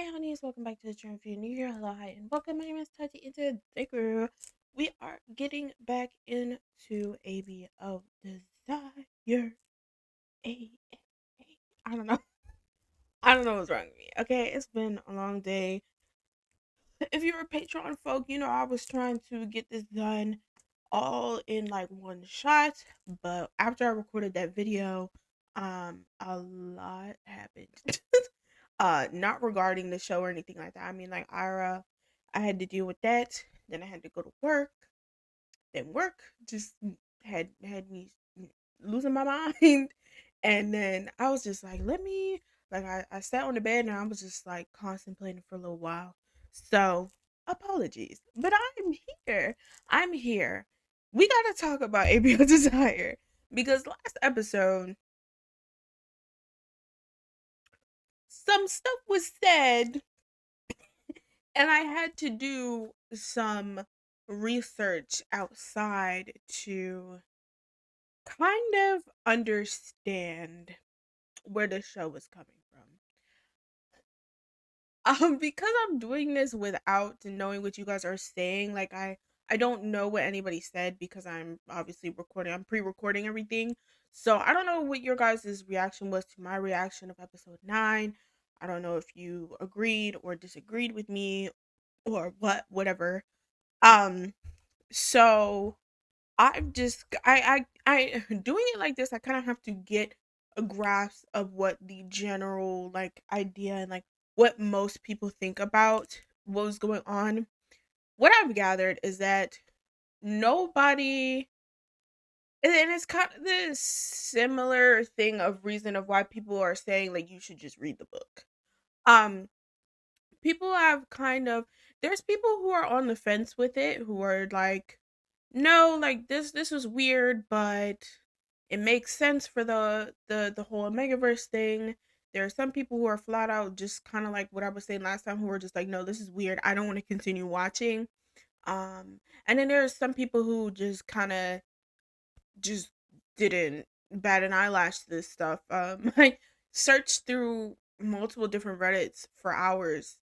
Hi, honeys. Welcome back to the channel. If you're new here, hello, hi, and welcome. My name is Tatiana. We are getting back into AB of Desire. A. I don't know. I don't know what's wrong with me. Okay, it's been a long day. If you're a Patreon folk, you know I was trying to get this done all in like one shot, but after I recorded that video, a lot happened. Not regarding the show or anything like that. I mean, like Ira, I had to deal with that. Then I had to go to work. Then work just had me losing my mind. And then I was just like, let me like I sat on the bed and I was just like contemplating for a little while. So apologies. But I'm here. I'm here. We gotta talk about ABO Desire. Because last episode some stuff was said and I had to do some research outside to kind of understand where the show was coming from. Because I'm doing this without knowing what you guys are saying, like I don't know what anybody said because I'm obviously recording. I'm pre-recording everything. So I don't know what your guys' reaction was to my reaction of episode 9. I don't know if you agreed or disagreed with me or whatever. Um so I'm just I doing it like this, I kind of have to get a grasp of what the general like idea and like what most people think about what was going on. What I've gathered is that nobody and it's kind of this similar thing of reason of why people are saying like you should just read the book. Um People have kind of there's people who are on the fence with it who are like no, like this was weird, but it makes sense for the whole Omegaverse thing. There are some people who are flat out just kind of like what I was saying last time, who were just like, no, this is weird. I don't want to continue watching. And then there's some people who just kind of just didn't bat an eyelash to this stuff. I searched through multiple different Reddits for hours,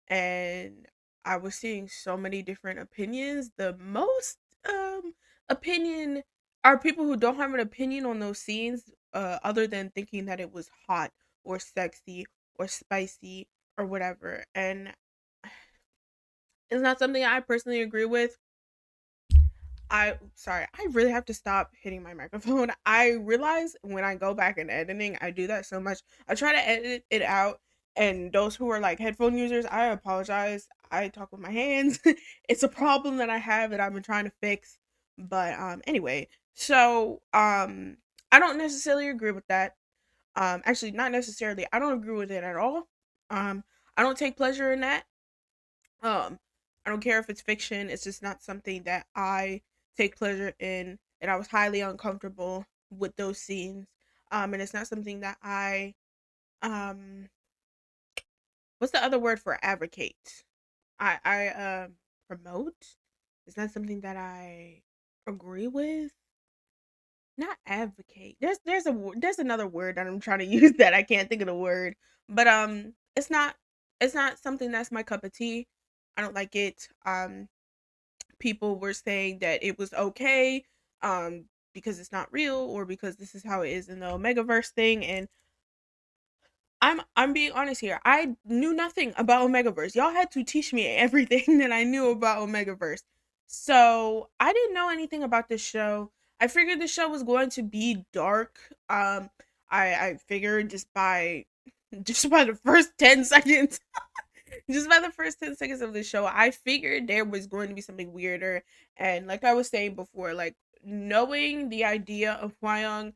and I was seeing so many different opinions. The most opinion are people who don't have an opinion on those scenes, other than thinking that it was hot or sexy or spicy or whatever. And it's not something I personally agree with. I sorry, I really have to stop hitting my microphone. I realize when I go back in editing, I do that so much. I try to edit it out, and those who are like headphone users, I apologize. I talk with my hands. It's a problem that I have that I've been trying to fix. But anyway, so I don't necessarily agree with that. Actually not necessarily. I don't agree with it at all. I don't take pleasure in that. Um, I don't care if it's fiction. It's just not something that I take pleasure in, and I was highly uncomfortable with those scenes. And it's not something that I um, what's the other word for advocate? I promote. It's not something that I agree with. Not advocate. There's another word that I'm trying to use that I can't think of the word. But it's not something that's my cup of tea. I don't like it. People were saying that it was okay because it's not real or because this is how it is in the Omegaverse thing. And I'm being honest here. I knew nothing about Omegaverse. Y'all had to teach me everything that I knew about Omegaverse. So I didn't know anything about this show. I figured the show was going to be dark. I figured just by the first 10 seconds just by the first 10 seconds of the show, I figured there was going to be something weirder. And like I was saying before, like knowing the idea of Hwayoung,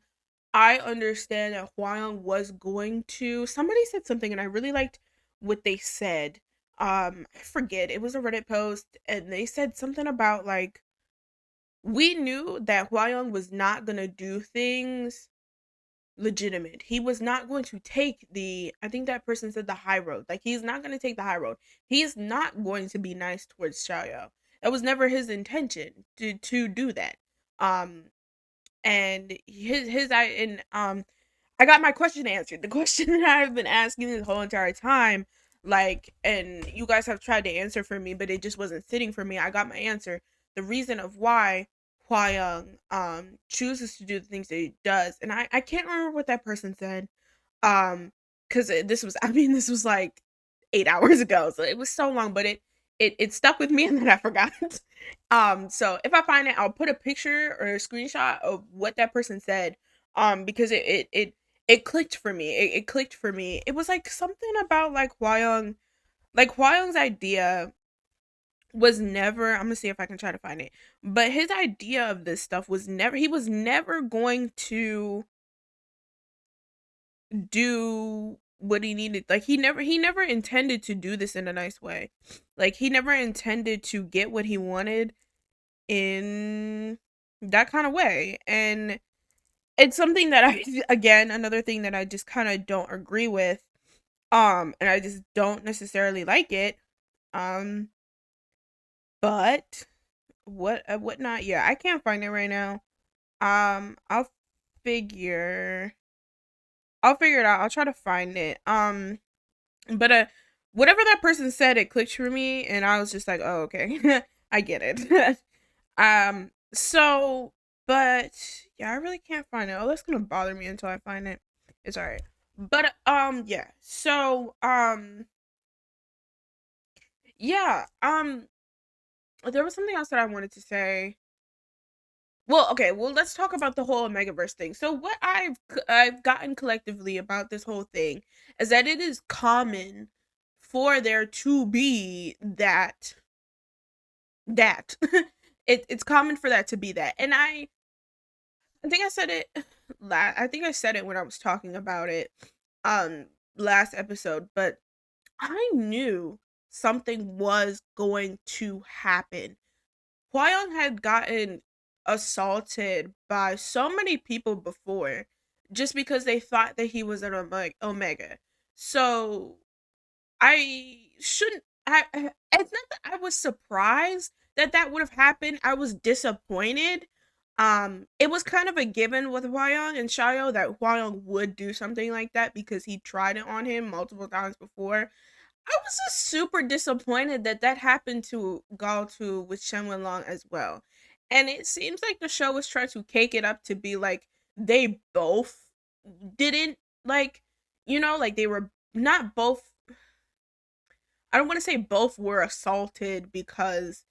I understand that Hwayoung was going to. Somebody said something, and I really liked what they said. I forget. It was a Reddit post, and they said something about like we knew that Hwayoung was not gonna do things legitimate. He was not going to take I think that person said the high road. Like he's not going to take the high road. He is not going to be nice towards Xiaoyao. It was never his intention to do that. Um and his I and I got my question answered. The question that I've been asking this whole entire time, like, and you guys have tried to answer for me, but it just wasn't sitting for me. I got my answer. The reason of why Hwayoung chooses to do the things that he does, and I can't remember what that person said. Because this was, I mean, this was like 8 hours ago, so it was so long, but it stuck with me, and then I forgot. So if I find it, I'll put a picture or a screenshot of what that person said. Because it clicked for me. It clicked for me. It was like something about like Hwayoung's idea was never, I'm gonna see if I can try to find it. But his idea of this stuff was never, he was never going to do what he needed. Like he never intended to do this in a nice way. Like he never intended to get what he wanted in that kind of way. And it's something that I again, another thing that I just kind of don't agree with. And I just don't necessarily like it. Um but what not? Yeah, I can't find it right now. I'll figure I'll figure it out. I'll try to find it. But whatever that person said, it clicked for me, and I was just like, oh, okay. I get it. So, but yeah, I really can't find it. Oh, that's gonna bother me until I find it. It's alright. But yeah. So, yeah, there was something else that I wanted to say. Well, okay, well, let's talk about the whole Omegaverse thing. So what I've gotten collectively about this whole thing is that it is common for there to be that it's common for that to be that. And I think I said it I think I said it when I was talking about it um last episode, but I knew something was going to happen. Hwayoung had gotten assaulted by so many people before just because they thought that he was an Omega. So I shouldn't. It's not that I was surprised that that would have happened. I was disappointed. It was kind of a given with Hwayoung and Shayo that Hwayoung would do something like that because he tried it on him multiple times before. I was just super disappointed that that happened to Galtu with Shen Long as well. And it seems like the show was trying to cake it up to be like they both didn't like, like they were not both. I don't want to say both were assaulted because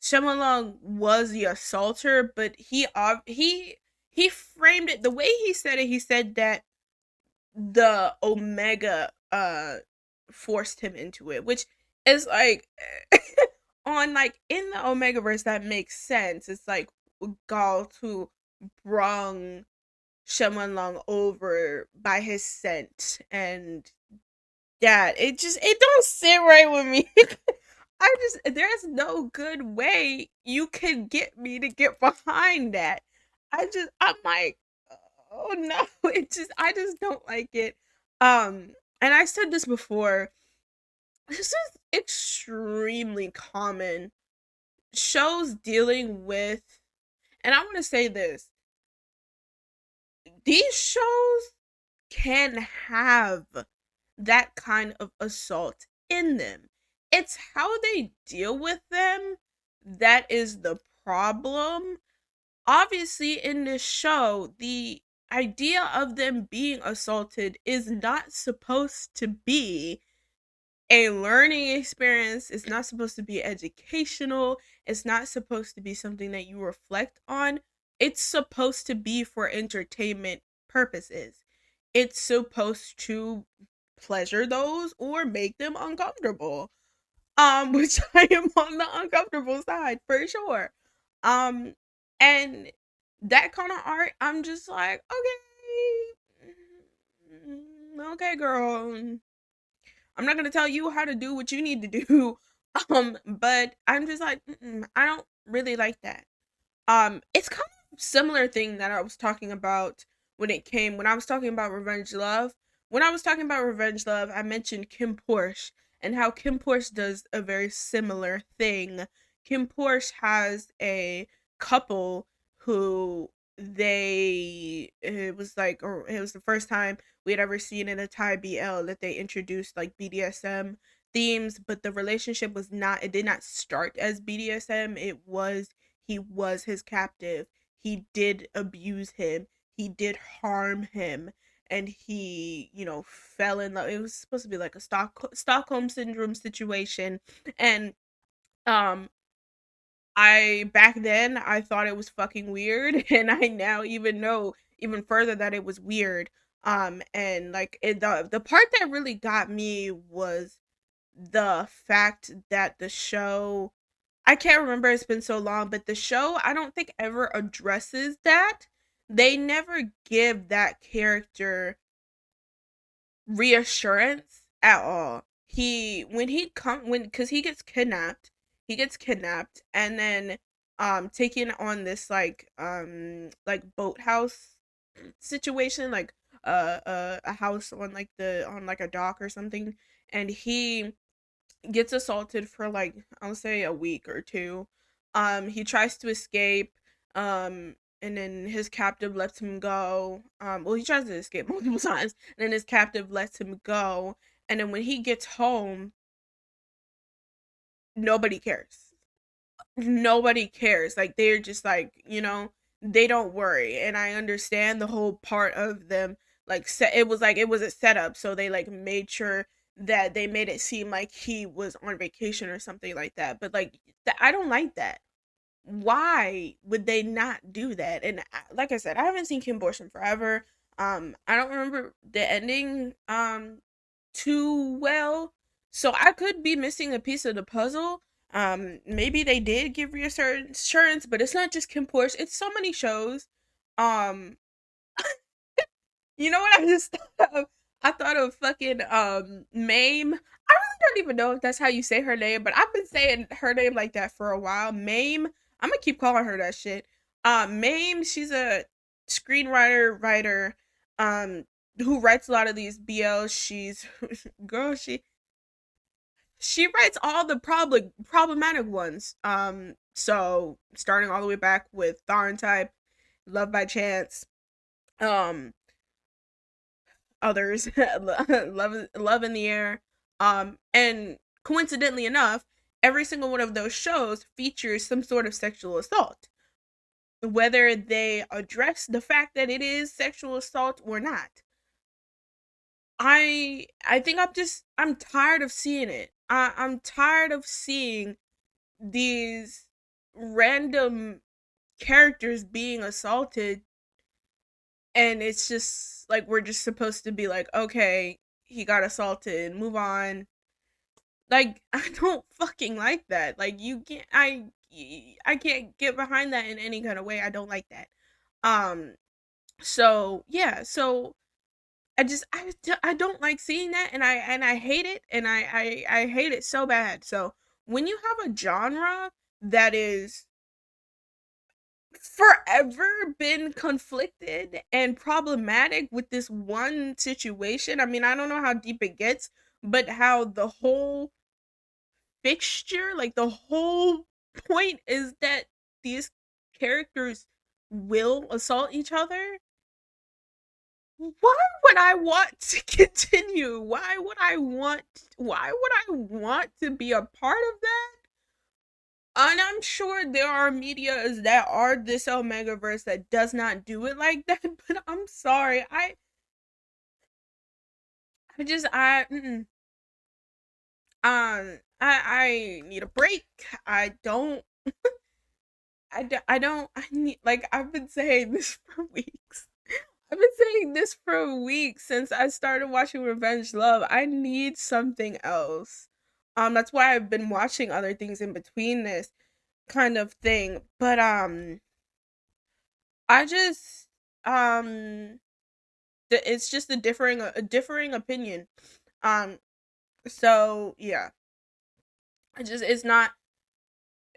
Shen Long was the assaulter, but he framed it the way he said it. He said that the Omega forced him into it, which is like on like in the Omegaverse that makes sense. It's like Galt who brung Shen Long over by his scent, and yeah, it don't sit right with me. There's no good way you can get me to get behind that. I'm like, oh no, I just don't like it. And I said this before, this is extremely common. Shows dealing with, and I want to say this, these shows can have that kind of assault in them. It's how they deal with them that is the problem. Obviously, in this show, the idea of them being assaulted is not supposed to be a learning experience. It's not supposed to be educational. It's not supposed to be something that you reflect on. It's supposed to be for entertainment purposes. It's supposed to pleasure those or make them uncomfortable. Which I am on the uncomfortable side for sure. Um, and that kind of art, I'm just like, okay, girl. I'm not gonna tell you how to do what you need to do. But I'm just like, I don't really like that. It's kind of similar thing that I was talking about when I was talking about Revenge Love. When I was talking about Revenge Love, I mentioned Kim Porsche and how Kim Porsche does a very similar thing. Kim Porsche has a couple who it was like, or it was the first time we had ever seen in a Thai BL that they introduced like BDSM themes, but the relationship was not, it did not start as BDSM. It was, he was his captive. He did abuse him. He did harm him, and he, you know, fell in love. It was supposed to be like a Stockholm syndrome situation. And um I back then I thought it was fucking weird, and I now even know even further that it was weird. And like the part that really got me was the fact that the show, I can't remember, it's been so long, but the show I don't think ever addresses that. They never give that character reassurance at all. He when he come when Cuz he gets kidnapped. He gets kidnapped and then taken on this like boathouse situation, like a house on like the on like a dock or something, and he gets assaulted for like, I'll say a week or two. He tries to escape, and then his captive lets him go. Well, he tries to escape multiple times, and then his captive lets him go. And then when he gets home, nobody cares. Nobody cares. Like, they're just like, you know, they don't worry. And I understand the whole part of them, like, it was like, it was a setup, so they like made sure that they made it seem like he was on vacation or something like that. But like, I don't like that. Why would they not do that? And like I said, I haven't seen Kim Borst in forever. I don't remember the ending too well, so I could be missing a piece of the puzzle. Maybe they did give reassurance, but it's not just Kim Borst, it's so many shows. um you know what I just thought of? I thought of fucking Mame. I really don't even know if that's how you say her name, but I've been saying her name like that for a while. Mame. I'm gonna keep calling her that shit. Mame, she's a screenwriter, writer, um, who writes a lot of these BLs. She's girl, she writes all the problematic ones. So starting all the way back with Thorn Type, Love by Chance, um, others, love in the air, and coincidentally enough, every single one of those shows features some sort of sexual assault, whether they address the fact that it is sexual assault or not. I think I'm tired of seeing it. I'm tired of seeing these random characters being assaulted, and it's just like we're just supposed to be like, okay, he got assaulted, move on. Like, I don't fucking like that. Like, you can't, I can't get behind that in any kind of way. I don't like that. Um so yeah, so I don't like seeing that, and I hate it, and I hate it so bad. So when you have a genre that is forever been conflicted and problematic with this one situation. I mean, I don't know how deep it gets, but how the whole fixture, like the whole point is that these characters will assault each other. Why would I want to continue? Why would I want to be a part of that? And I'm sure there are medias that are this Omegaverse that does not do it like that, but I'm sorry. I just I I need a break. I don't I don't I need, like, I've been saying this for weeks. I've been saying this for weeks since I started watching Revenge Love. I need something else. That's why I've been watching other things in between this kind of thing. But I just um it's just a differing opinion. Um so yeah. It's not,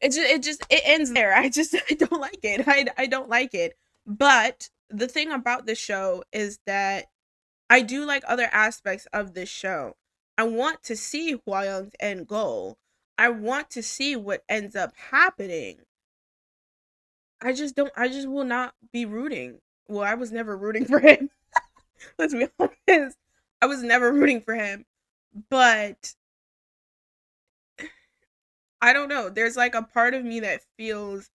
it ends there. I don't like it. I don't like it. But the thing about this show is that I do like other aspects of this show. I want to see Hwayoung's end goal. I want to see what ends up happening. I just will not be rooting. Well, I was never rooting for him. Let's be honest. I was never rooting for him. But I don't know. There's like a part of me that feels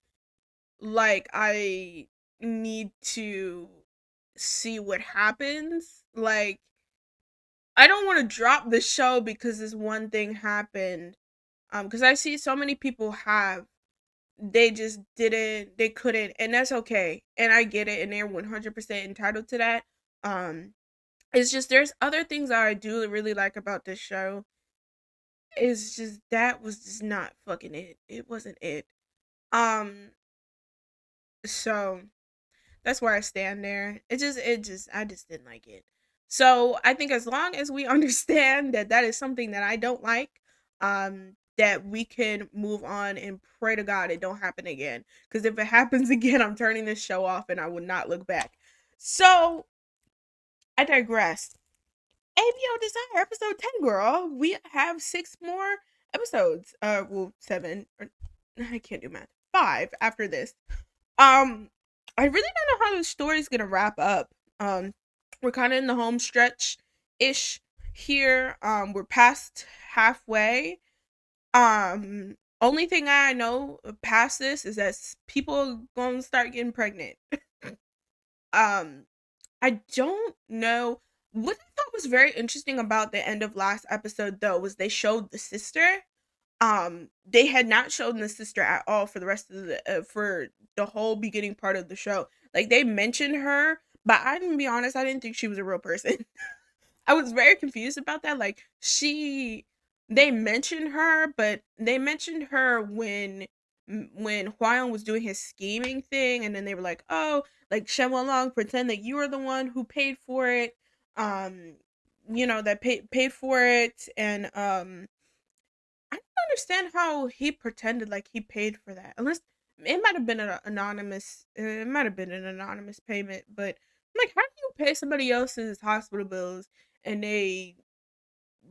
like I need to see what happens. Like, I don't want to drop the show because this one thing happened. Because I see so many people have, they just didn't, they couldn't, and that's okay. And I get it, and they're 100% entitled to that. Um, it's just there's other things that I do really like about this show. It's just that was just not fucking it. It wasn't it. Um, so that's where I stand there. I just didn't like it. So I think as long as we understand that that is something that I don't like, that we can move on and pray to God it don't happen again. Because if it happens again, I'm turning this show off and I will not look back. So I digress. ABO Desire episode 10, girl. We have 6 more episodes. Well, 7. Or, I can't do math. 5 after this. I really don't know how the story's gonna wrap up. We're kind of in the home stretch ish here. We're past halfway. Only thing I know past this is that people gonna start getting pregnant. um, I don't know. What I thought was very interesting about the end of last episode though was they showed the sister. They had not shown the sister at all for the rest of the for the whole beginning part of the show. Like they mentioned her, but I'm gonna be honest, I didn't think she was a real person. I was very confused about that. Like they mentioned her, but they mentioned her when Hwayoung was doing his scheming thing, and then they were like, "Oh, like Shen Long, pretend that you were the one who paid for it." Um, that paid for it, and I don't understand how he pretended like he paid for that. Unless it might have been an anonymous. It might have been an anonymous payment, but I'm like, how do you pay somebody else's hospital bills and they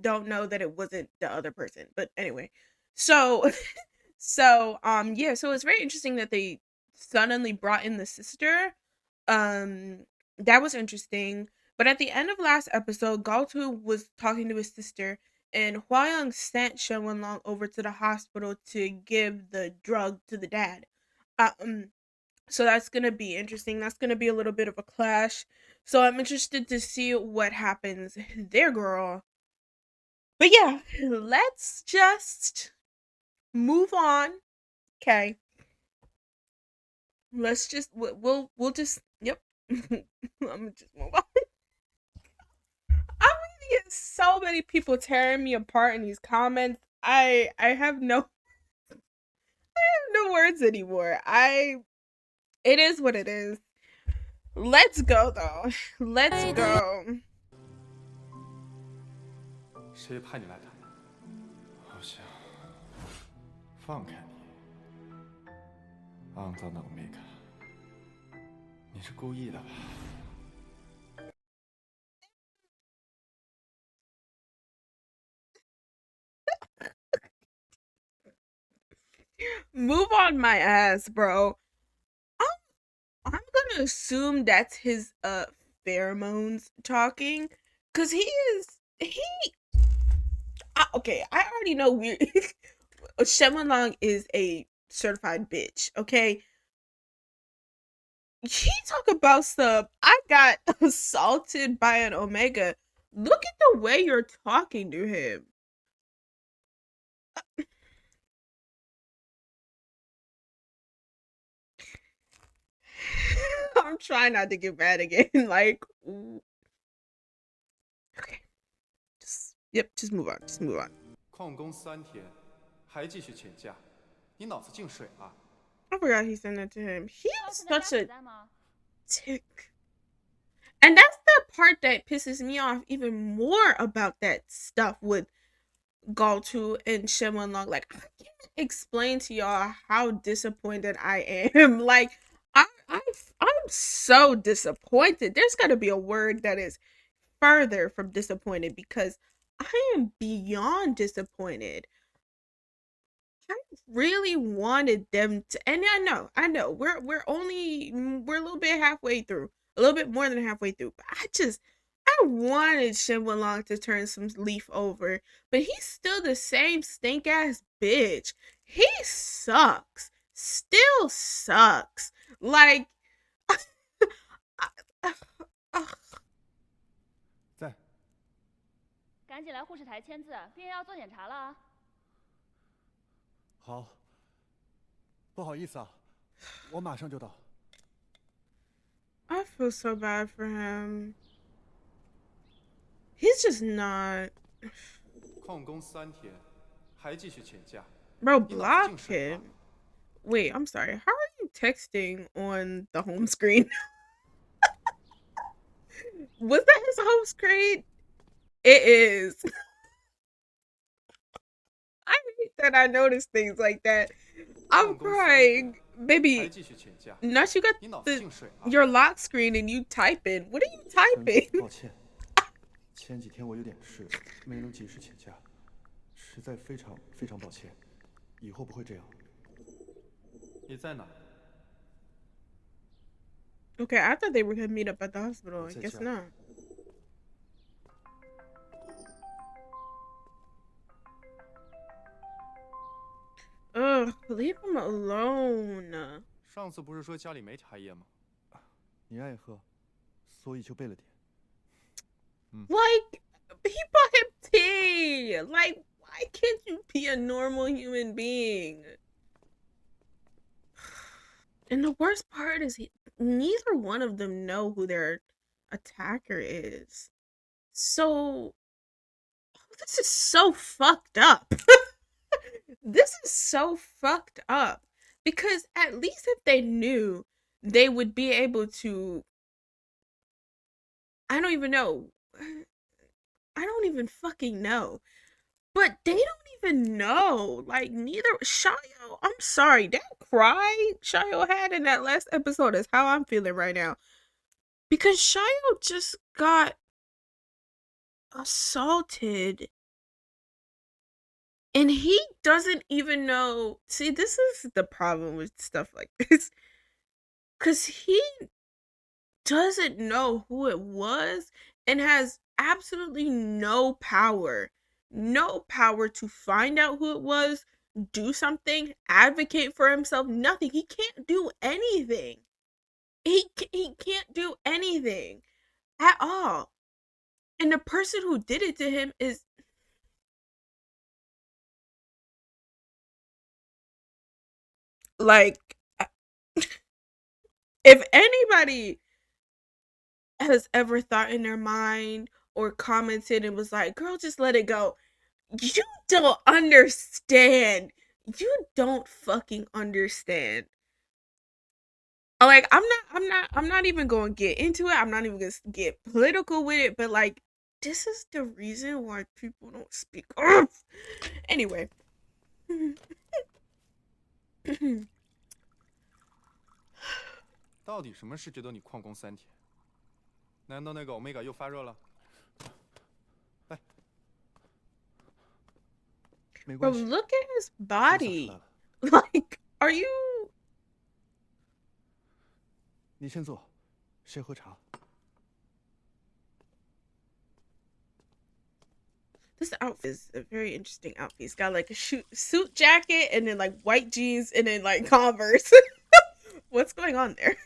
don't know that it wasn't the other person? But anyway, so yeah, so it's very interesting that they suddenly brought in the sister. Um, that was interesting. But at the end of last episode, Galtu was talking to his sister, and Hwayoung sent Shen Long over to the hospital to give the drug to the dad. Um, so that's gonna be interesting. That's gonna be a little bit of a clash. So I'm interested to see what happens there, girl. But yeah, let's just move on. Okay, let's just we'll just yep. I'm gonna just move on. I'm gonna get so many people tearing me apart in these comments. I have no words anymore. It is what it is. Let's go though. Let's go. 谁派你来的？好像放开你，肮脏的欧米伽，你是故意的吧？ Move on my ass, bro. I'm gonna assume that's his pheromones talking, cause he okay. I already know weird. Shen Long is a certified bitch. Okay, he talk about stuff. I got assaulted by an Omega. Look at the way you're talking to him. I'm trying not to get mad again. Like, okay, just move on. Just move on. 旷工3天，还继续请假，你脑子进水了？ I forgot he sent that to him. He is such a tick. And that's the part that pisses me off even more about that stuff with Galtu and Shen Long. Like, I can't explain to y'all how disappointed I am. Like, I'm so disappointed. There's got to be a word that is further from disappointed because I am beyond disappointed. I really wanted them to, and I know, we're a little bit halfway through, a little bit more than halfway through. But I wanted Shenwalong to turn some leaf over, but he's still the same stink ass bitch. He sucks, still sucks. Like, ugh. 在。赶紧来护士台签字，病人要做检查了啊！好，不好意思啊，我马上就到。I feel so bad for him. He's just not. 旷工3天，还继续请假， Bro, 你脑子进 block 水了？ him. Wait, I'm sorry. How are you texting on the home screen? Was that his home screen? It is. I hate that I notice things like that. I'm 旷工3天， crying. 还 Baby, 继续请假， not you got 你脑子 the 进水了？ your lock screen and you typing. What are you typing? 抱歉，前几天我有点事，没能及时请假，实在非常非常抱歉，以后不会这样。你在哪？ Okay, I thought they were gonna meet up at the hospital. I 我在 guess 家。 not. Ugh, leave him alone. 上次不是说家里没茶叶吗？你爱喝，所以就备了点。Like, he bought him tea. Like, why can't you be a normal human being? And the worst part is neither one of them know who their attacker is. So, this is so fucked up. This is so fucked up. Because at least if they knew, they would be able to. I don't even know. I don't even fucking know. But they don't even know. Like, neither. Shayo, I'm sorry. That cry Shayo had in that last episode is how I'm feeling right now. Because Shayo just got assaulted. And he doesn't even know. See, this is the problem with stuff like this. Because he doesn't know who it was and has absolutely no power. No power to find out who it was, do something, advocate for himself, nothing. He can't do anything. He can't do anything at all. And the person who did it to him is like if anybody has ever thought in their mind or commented and was like, girl, just let it go. You don't understand. You don't fucking understand. Like, I'm not even going to get into it. I'm not even going to get political with it, but like, this is the reason why people don't speak up. Anyway. 到底什么事值得你旷工3天？难道那个欧米伽又发热了？来，没 Bro, 关系。 look at his 我想出 body. 来了， Like, are you 你先坐，先喝茶。 this outfit is a very interesting outfit. He's got like a suit jacket and then like white jeans and then like Converse. What's going on there?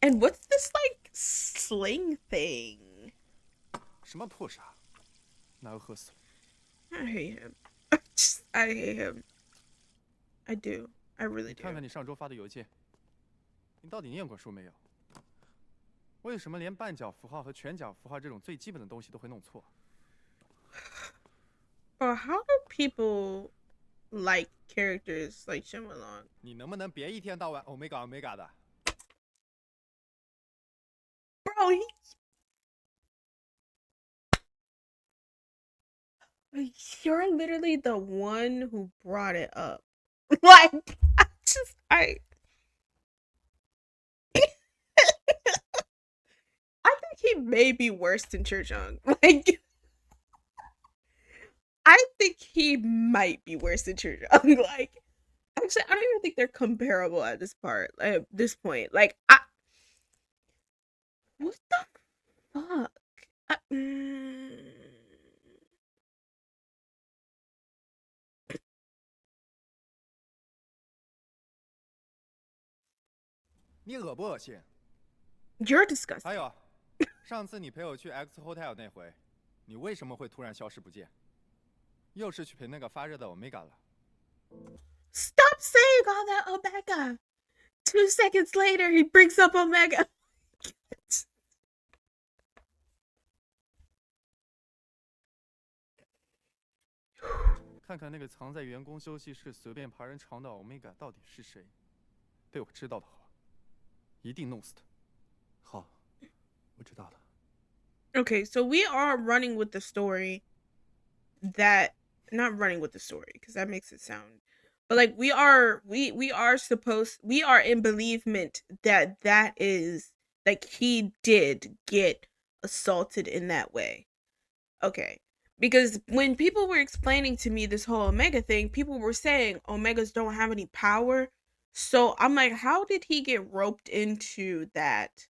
And what's this like sling thing? 什么破茶，哪个喝死了？ I hate him. I hate him. I do. I really 你看 do. 看你上周发的邮件，你到底念过书没有？为什么连半角符号和全角符号这种最基本的东西都会弄错？ Bro, how do people like characters like Shyamalan? 你能不能别一天到晚欧米伽的？ Bro, you're literally the one who brought it up. Like, I I think he may be worse than Churchung. Like, I think he might be worse than Churjong. Like, actually, I don't even think they're comparable at this part. At this point, like, what the fuck? I, mm, 你恶不恶心？ you're 还 disgusting. 有，上次你陪我去 X Hotel 那回，你为什么会突然消失不见？又是去陪那个发热的 Omega 了？ Stop saying all that Omega. 2 seconds later, he brings up Omega. 看看那个藏在员工休息室随便爬人床的 Omega 到底是谁？被我知道的话，一定弄死他。好，我知道了。 Okay, so we are running with the story that not running with the story because that makes it sound, but like we are in believement that that is like he did get assaulted in that way. Okay. Because when people were explaining to me this whole Omega thing, people were saying Omegas don't have any power. So I'm like, how did he get roped into that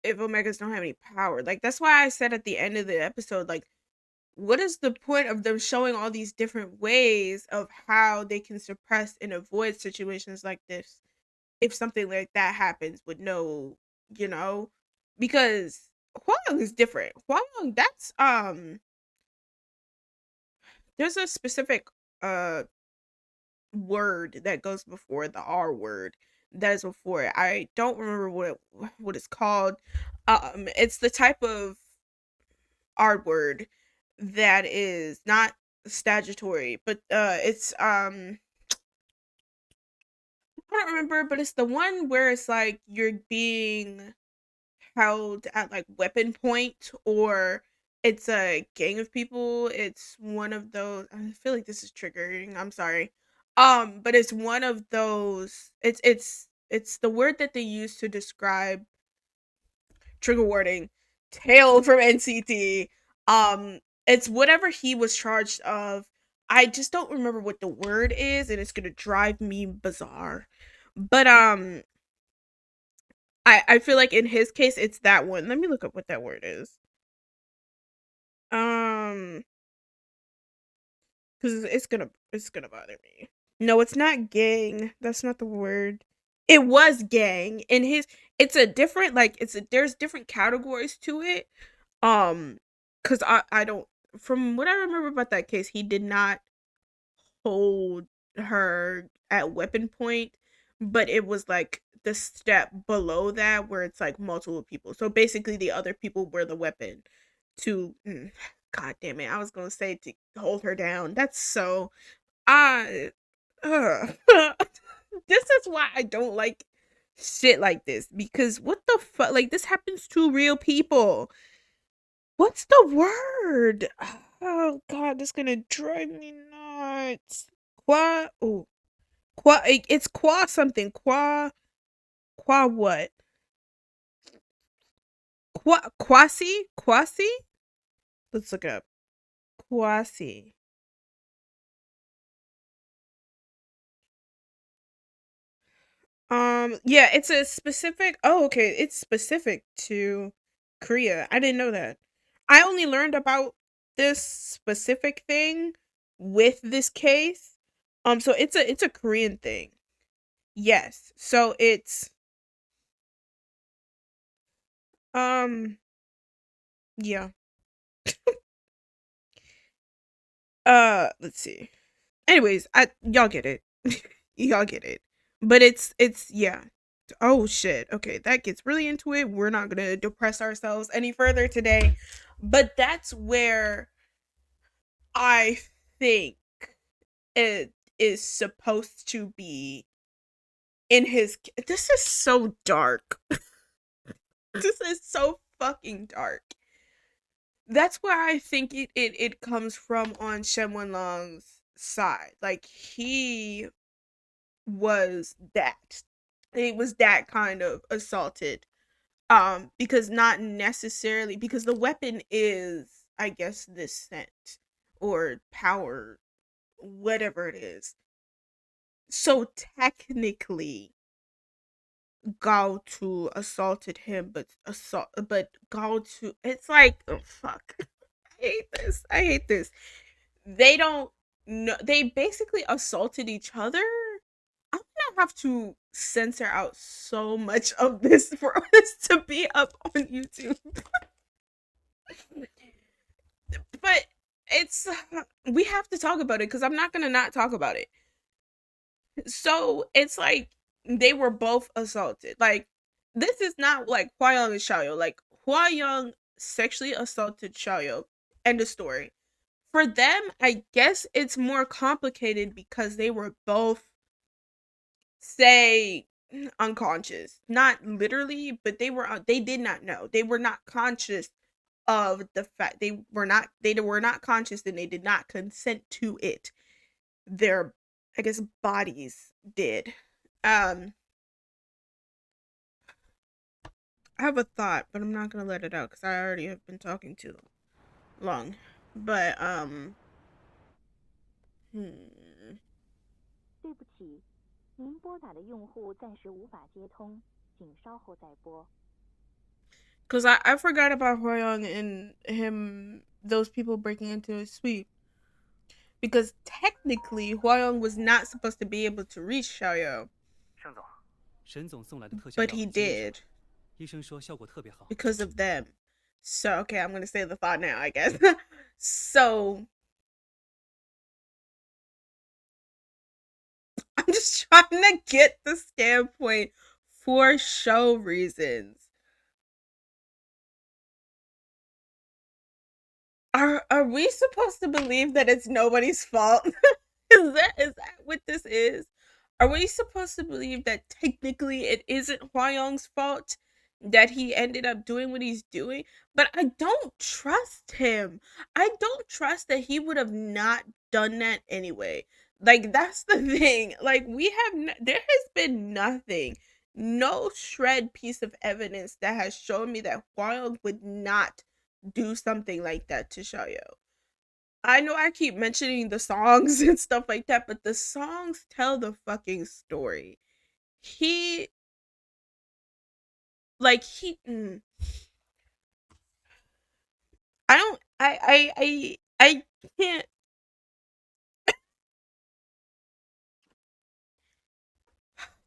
if Omegas don't have any power? Like, that's why I said at the end of the episode, like, what is the point of them showing all these different ways of how they can suppress and avoid situations like this if something like that happens with no, you know? Because Huang is different. Huang, that's there's a specific uh word that goes before the R word that is before it. I don't remember what it's called. It's the type of R word that is not statutory, but it's I don't remember, but it's the one where it's like you're being held at like weapon point, or it's a gang of people. It's one of those. I feel like this is triggering. I'm sorry. But it's one of those. It's the word that they use to describe trigger warning. Tail from NCT. It's whatever he was charged of. I just don't remember what the word is, and it's gonna drive me bizarre. But I feel like in his case it's that one. Let me look up what that word is. Cuz it's gonna bother me. No, it's not gang. That's not the word. It was gang. In his it's a different like there's different categories to it. Cuz I don't from what I remember about that case, he did not hold her at weapon point, but it was like the step below that where it's like multiple people. So basically, the other people were the weapon to. God damn it! I was gonna say to hold her down. That's so. I. This is why I don't like shit like this because what the fuck? Like this happens to real people. What's the word? Oh god, this is gonna drive me nuts. Qua oh it's qua something. Qua what? Quasi? Quasi? Let's look it up. Quasi. Yeah, it's a specific okay, it's specific to Korea. I didn't know that. I only learned about this specific thing with this case. So it's a Korean thing. Yes. So it's um yeah. Let's see. Anyways, I y'all get it. Y'all get it. But it's yeah. Oh shit. Okay, that gets really into it. We're not going to depress ourselves any further today. But that's where I think it is supposed to be in his this is so dark. This is so fucking dark. That's where I think it comes from on Shen Wenlong's side. Like he was that. He was that kind of assaulted. Because not necessarily because the weapon is, I guess, this scent. or power, whatever it is. So technically, Gaotu assaulted him, but Gaotu, it's like, oh, fuck. I hate this. I hate this. They don't know. They basically assaulted each other. I'm gonna have to censor out so much of this for this to be up on YouTube. But it's we have to talk about it because I'm not gonna not talk about it. So it's like they were both assaulted. Like, this is not like Hwayoung and Xiaoyo. Like, Hwayoung sexually assaulted Xiaoyo. End of story. For them, I guess it's more complicated because they were both, say, unconscious. Not literally, but they did not know. They were not conscious of the fact they were not conscious, and they did not consent to it. Their, I guess, bodies did. Um I have a thought, but I'm not gonna let it out because I already have been talking too long. But 对不起，您拨打的用户暂时无法接通，请稍后再拨。because I forgot about Hwoyoung and him, those people breaking into his suite. Because technically, Hwoyoung was not supposed to be able to reach Xiaoyo, 沈总，沈总送来的特效 but 药 he 很精致， did 医生说效果特别好。 because of them. So, okay, I'm gonna say the thought now, I guess. So, I'm just trying to get the standpoint for show reasons. Are we supposed to believe that it's nobody's fault? Is that what this is? Are we supposed to believe that technically it isn't Hwayoung's fault that he ended up doing what he's doing? But I don't trust him. I don't trust that he would have not done that anyway. Like, that's the thing. Like, there has been nothing, no shred piece of evidence that has shown me that Hwayoung would not do something like that to Xiaoyo. I know I keep mentioning the songs and stuff like that, but the songs tell the fucking story. He like he I don't I can't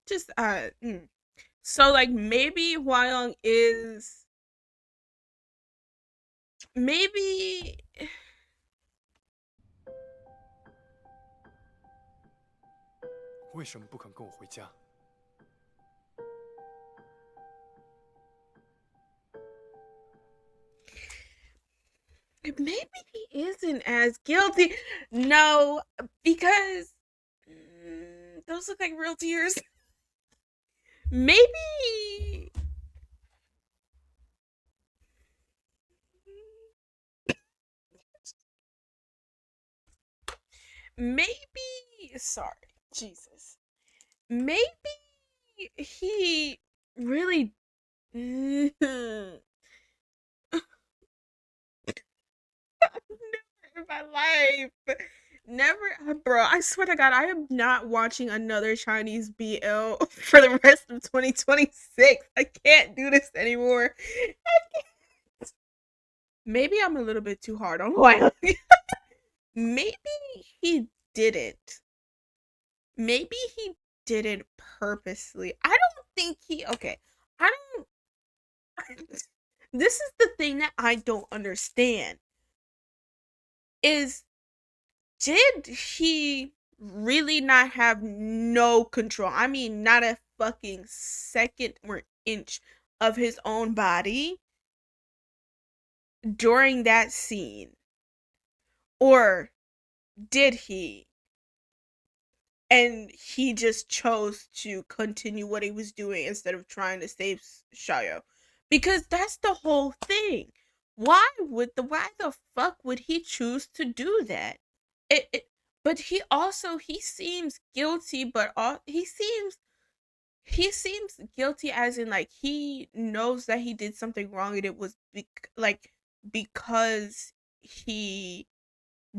just so, like, maybe Hwayoung is maybe 为什么不肯跟我回家？ maybe he isn't as guilty. No, because those look like real tears. Maybe maybe sorry, Jesus. Maybe he really never in my life. Never, bro. I swear to God, I am not watching another Chinese BL for the rest of 2026. I can't do this anymore. Maybe I'm a little bit too hard on Wild. Maybe he didn't. Maybe he didn't purposely. I don't think he. Okay, I don't. This is the thing that I don't understand. Is did he really not have no control? I mean, not a fucking second or inch of his own body during that scene? Or did he? And he just chose to continue what he was doing instead of trying to save Shayo. Because that's the whole thing. Why the fuck would he choose to do that? But he seems guilty, but he seems guilty as in, like, he knows that he did something wrong, and it was because he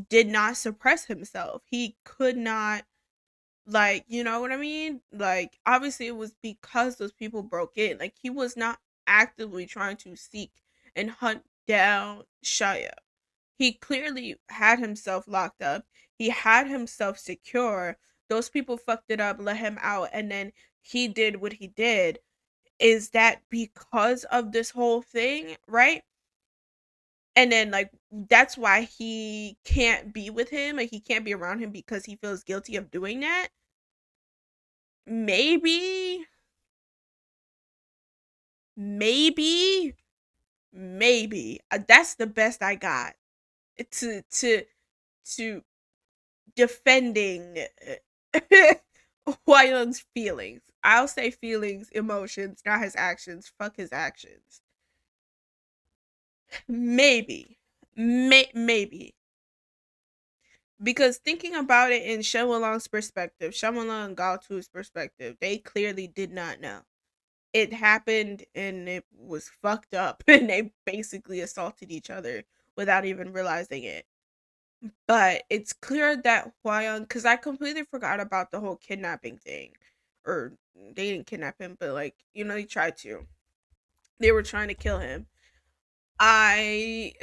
did not suppress himself. He could not, like, you know what I mean? Like, obviously it was because those people broke in. Like, he was not actively trying to seek and hunt down Shia. He clearly had himself locked up. He had himself secure. Those people fucked it up, let him out, and then he did what he did. Is that because of this whole thing, right? And then, like, that's why he can't be with him, like he can't be around him because he feels guilty of doing that. Maybe, maybe, maybe. That's the best I got to defending Hwayoung's feelings. I'll say feelings, emotions, not his actions. Fuck his actions. Maybe. Maybe. Because thinking about it in Shenwalong's perspective, Shenwalong and Galtu's perspective, they clearly did not know. It happened and it was fucked up and they basically assaulted each other without even realizing it. But it's clear that Hwayoung, because I completely forgot about the whole kidnapping thing. Or they didn't kidnap him, but like, you know, they tried to. They were trying to kill him. I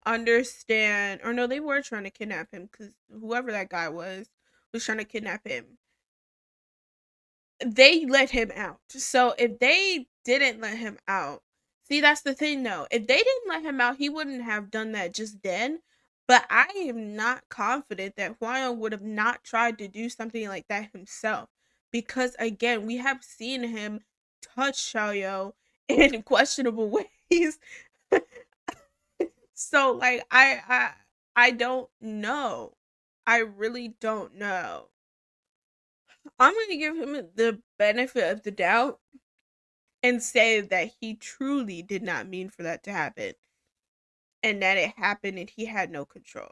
understand, or no, they were trying to kidnap him because whoever that guy was trying to kidnap him. They let him out. So if they didn't let him out, see, that's the thing though. If they didn't let him out, he wouldn't have done that just then. But I am not confident that Hwayoung would have not tried to do something like that himself. Because again, we have seen him touch Xiaoyo in questionable ways. So like I don't know. I really don't know. I'm going to give him the benefit of the doubt and say that he truly did not mean for that to happen and that it happened and he had no control.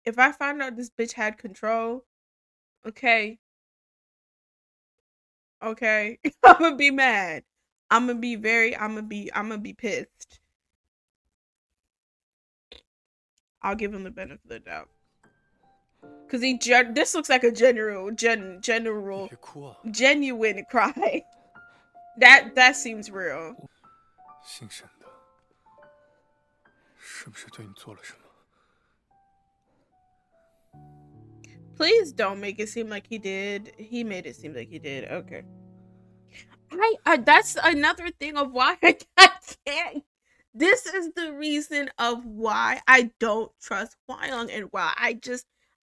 If I find out this bitch had control, okay, okay, I'm gonna be mad. I'm gonna be pissed. I'll give him the benefit of the doubt. Cause this looks like a genuine cry. That seems real. 姓沈的，是不是对你做了什么？ Please don't make it seem like he did. He made it seem like he did. Okay. That's another thing of why I can't. This is the reason of why I don't trust Hwayoung and why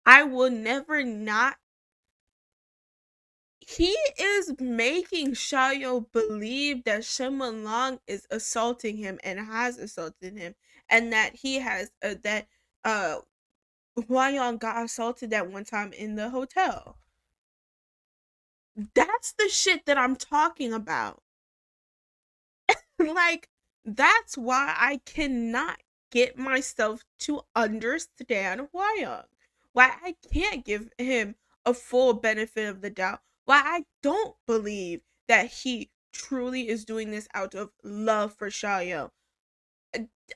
I will never not. He is making Xiaoyo believe that Shen Long is assaulting him and has assaulted him, and that he has that Hwayoung got assaulted that one time in the hotel. That's the shit that I'm talking about. Like, that's why I cannot get myself to understand Hwayoung. Why I can't give him a full benefit of the doubt. Why I don't believe that he truly is doing this out of love for Xiaoyo.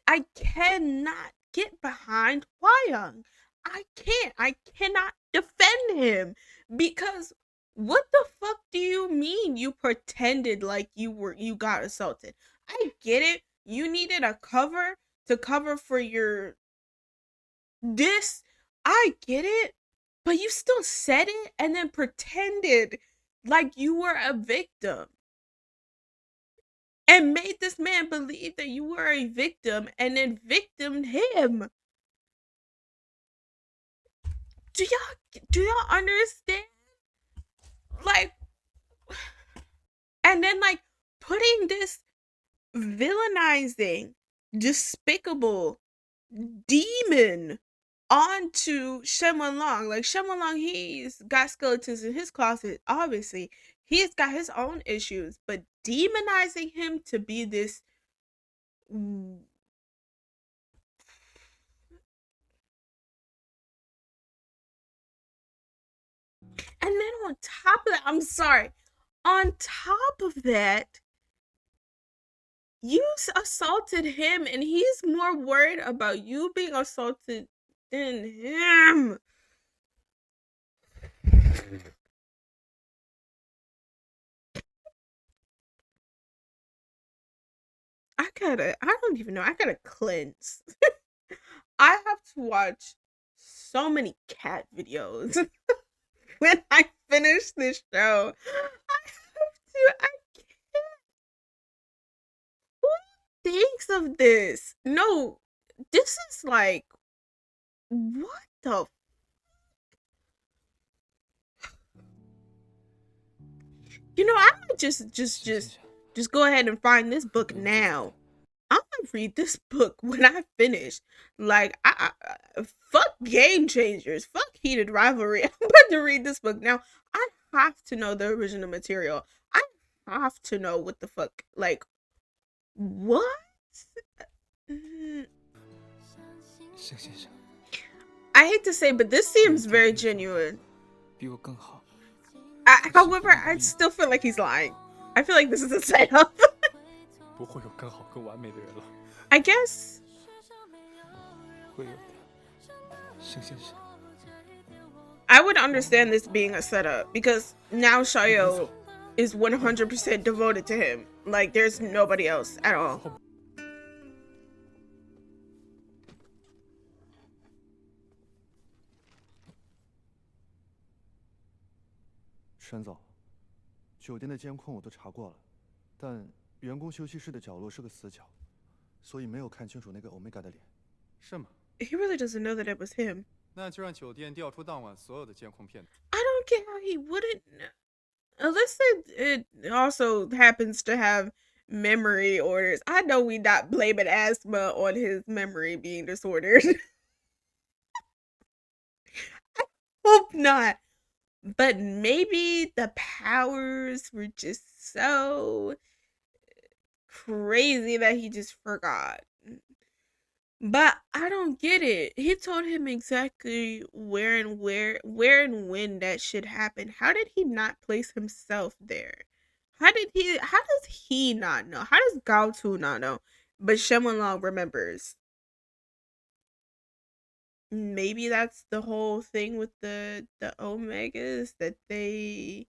I cannot get behind Hwayoung. I can't. I cannot defend him because what the fuck do you mean you pretended like you got assaulted? I get it. You needed a cover to cover for your this. I get it. But you still said it and then pretended like you were a victim and made this man believe that you were a victim and then victimed him. Do y'all understand? Like, and then like putting this villainizing, despicable demon onto Shen Long. Like Shen Long, he's got skeletons in his closet. Obviously, he's got his own issues, but demonizing him to be this. And then on top of that, I'm sorry. On top of that, you assaulted him, and he's more worried about you being assaulted than him. I don't even know. I gotta cleanse. I have to watch so many cat videos when I finish this show. I can't. Who thinks of this? No, this is like, what the? You know, I might just go ahead and find this book now. I'm gonna read this book when I finish. Like, fuck Game Changers, fuck Heated Rivalry. I'm about to read this book now. I have to know the original material. I have to know what the fuck, like, what? Mm, I hate to say, but this seems very genuine. However, I still feel like he's lying. I feel like this is a setup. I guess. I would understand this being a setup because now Shayo is 100% devoted to him. Like, there's nobody else at all.沈总，酒店的监控我都查过了，但员工休息室的角落是个死角，所以没有看清楚那个 Omega 的脸。是吗？ He really doesn't know that it was him. 那就让酒店调出当晚所有的监控片段。I don't get how he wouldn't know. Unless it also happens to have memory orders. I know we not blaming asthma on his memory being disordered. I hope not. But maybe the powers were just so crazy that he just forgot. But I don't get it. He told him exactly where and when that shit happened. How did he not place himself there? How does he not know? How does Gaotu not know? But Shenwen remembers. Maybe that's the whole thing with the Omegas, that they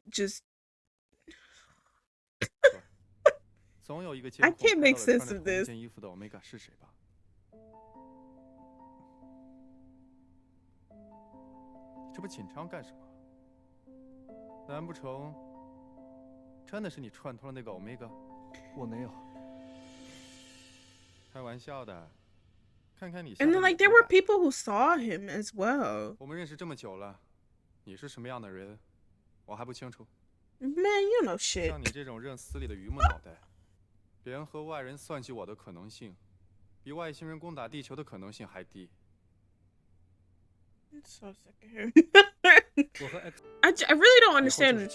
just I can't make sense of this. 这不紧张干什么？难不成真的是你串通了那个 Omega？ 我没有，开玩笑的。看看你。And then, like, there were people who saw him as well. 我们认识这么久了，你是什么样的人，我还不清楚。Man, you know shit. 像你这种认死理的榆木脑袋，联合外人算计我的可能性，比外星人攻打地球的可能性还低。 I'm so sick of him. I really don't understand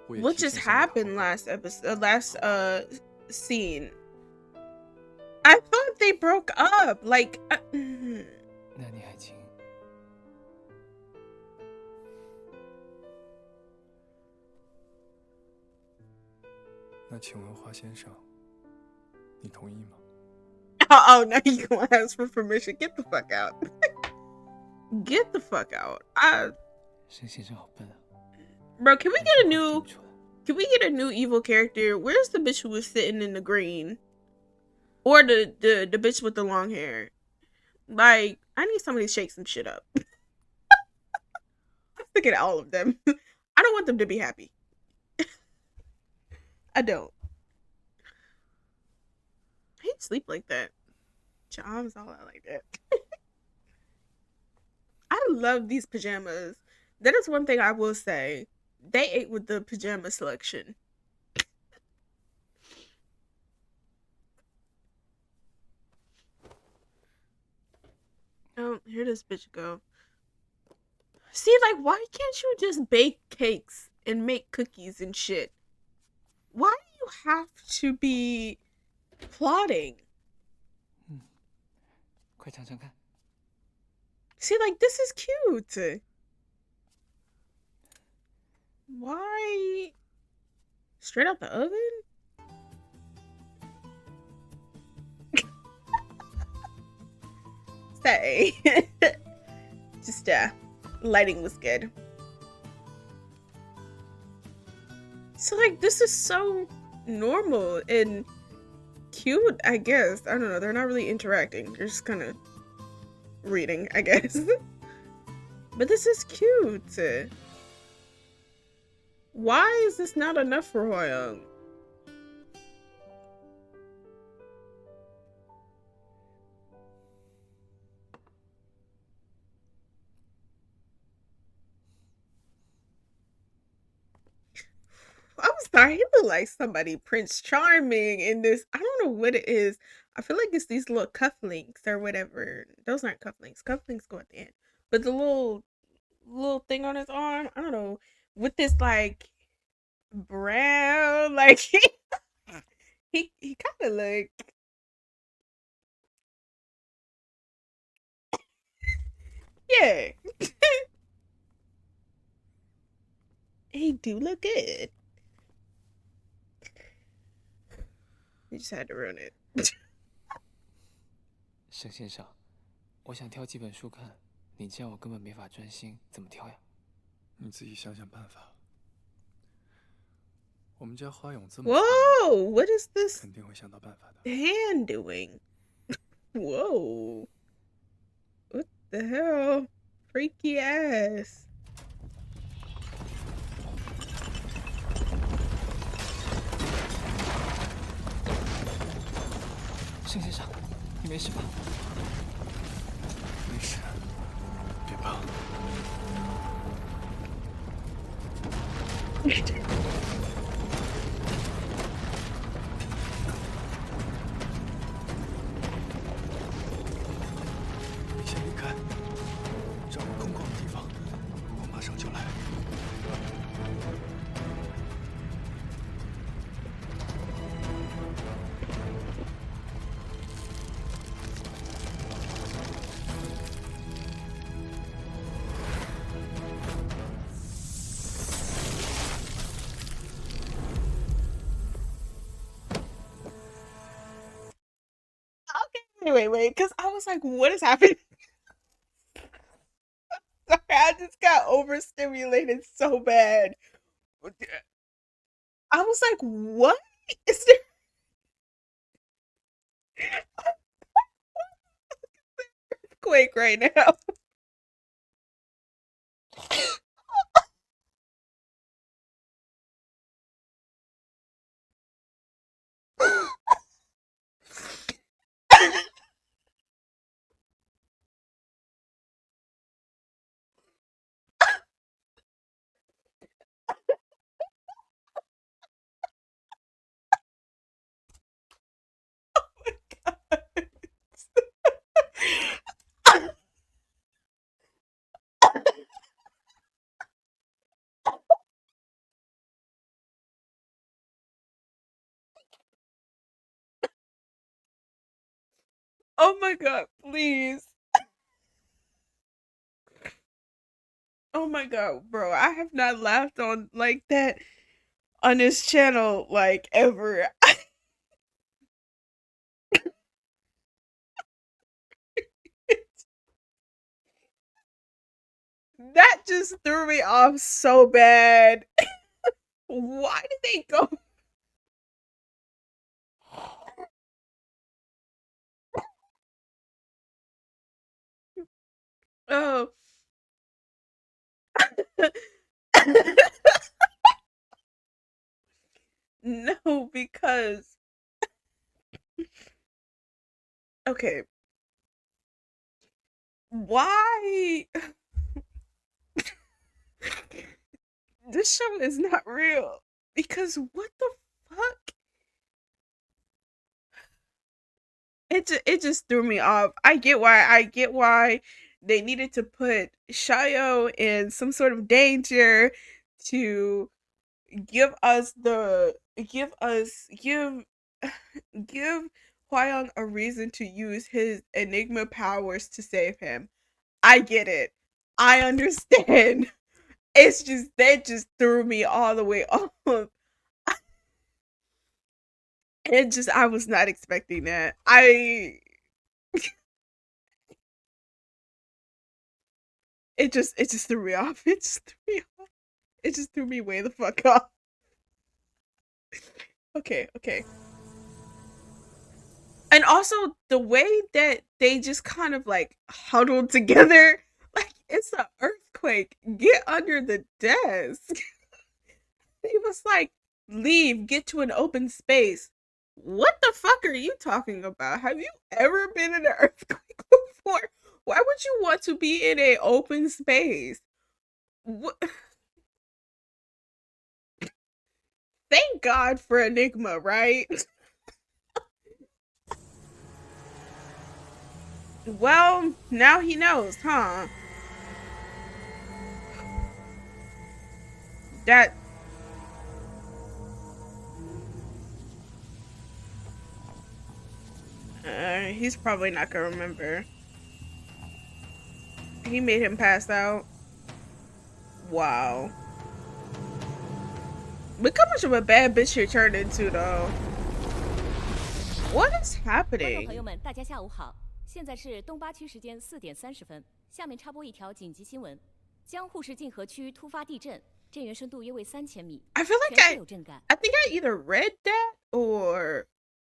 what just happened last episode, last scene. I thought they broke up. Like, 那你还亲？那请问华先生，你同意吗？ oh, now you gonna ask for permission? Get the fuck out. Get the fuck out.沈先生好笨啊。 Bro, can we get a new evil character? Where's the bitch who was sitting in the green? Or the bitch with the long hair? Like, I need somebody to shake some shit up. Look at all of them. I don't want them to be happy. I don't. I hate sleep like that. Your arms all out like that. I love these pajamas. That is one thing I will say. They ate with the pajama selection. Oh, here this bitch go. See, like, why can't you just bake cakes and make cookies and shit? Why do you have to be plotting? 快尝尝看。 See, like, this is cute. Why? Straight out the oven? say. Just lighting was good. So like this is so normal and cute, I guess. I don't know, they're not really interacting. They're just kind of reading, I guess. But this is cute. Why is this not enough for Hwayoung? I'm sorry, he look like somebody Prince Charming in this. I don't know what it is. I feel like it's these little cufflinks or whatever. Those aren't cufflinks. Cufflinks go at the end. But the little thing on his arm, I don't know, with this like brown, like he kind of like, yeah, he do look good. You just had to ruin it. 沈先生，我想挑几本书看，你这样我根本没法专心，怎么挑呀？你自己想想办法。我们家花勇这么 Whoa, what is this 肯定会想到办法的。 hand doing? Whoa. What the hell? Freaky ass. 沈先生，你没事吧？没事，别怕。你先离开，找个空旷的地方，我马上就来。Wait, because I was like, what is happening? Sorry, I just got overstimulated so bad. I was like, what is there? Earthquake right now. Oh my god, please. Oh my god, bro. I have not laughed on like that on this channel like ever. That just threw me off so bad. Why did they go? Oh. No, because okay. Why? This show is not real. Because what the fuck? It just threw me off. I get why they needed to put Shayo in some sort of danger to give us the give give Hwayoung a reason to use his enigma powers to save him. I get it. I understand. It's just that just threw me all the way off. It just I was not expecting that. It just threw me off. It just threw me off. It just threw me way the fuck off. Okay, okay. And also the way that they just kind of like huddled together, like it's an earthquake. Get under the desk. He was like, leave, get to an open space. What the fuck are you talking about? Have you ever been in an earthquake before? Why would you want to be in a open space? What? Thank God for Enigma, right? Well, now he knows, huh? That he's probably not gonna remember. He made him pass out. Wow. Look how much of a bad bitch she turned into, though. What is 观众朋友 happening? 们，大家下午好，现在是东八区时间4点30分。下面插播一条紧急新闻：江户市近河区突发地震，震源深度约为3000米， I feel 全 like 市有震感。I think I either read that or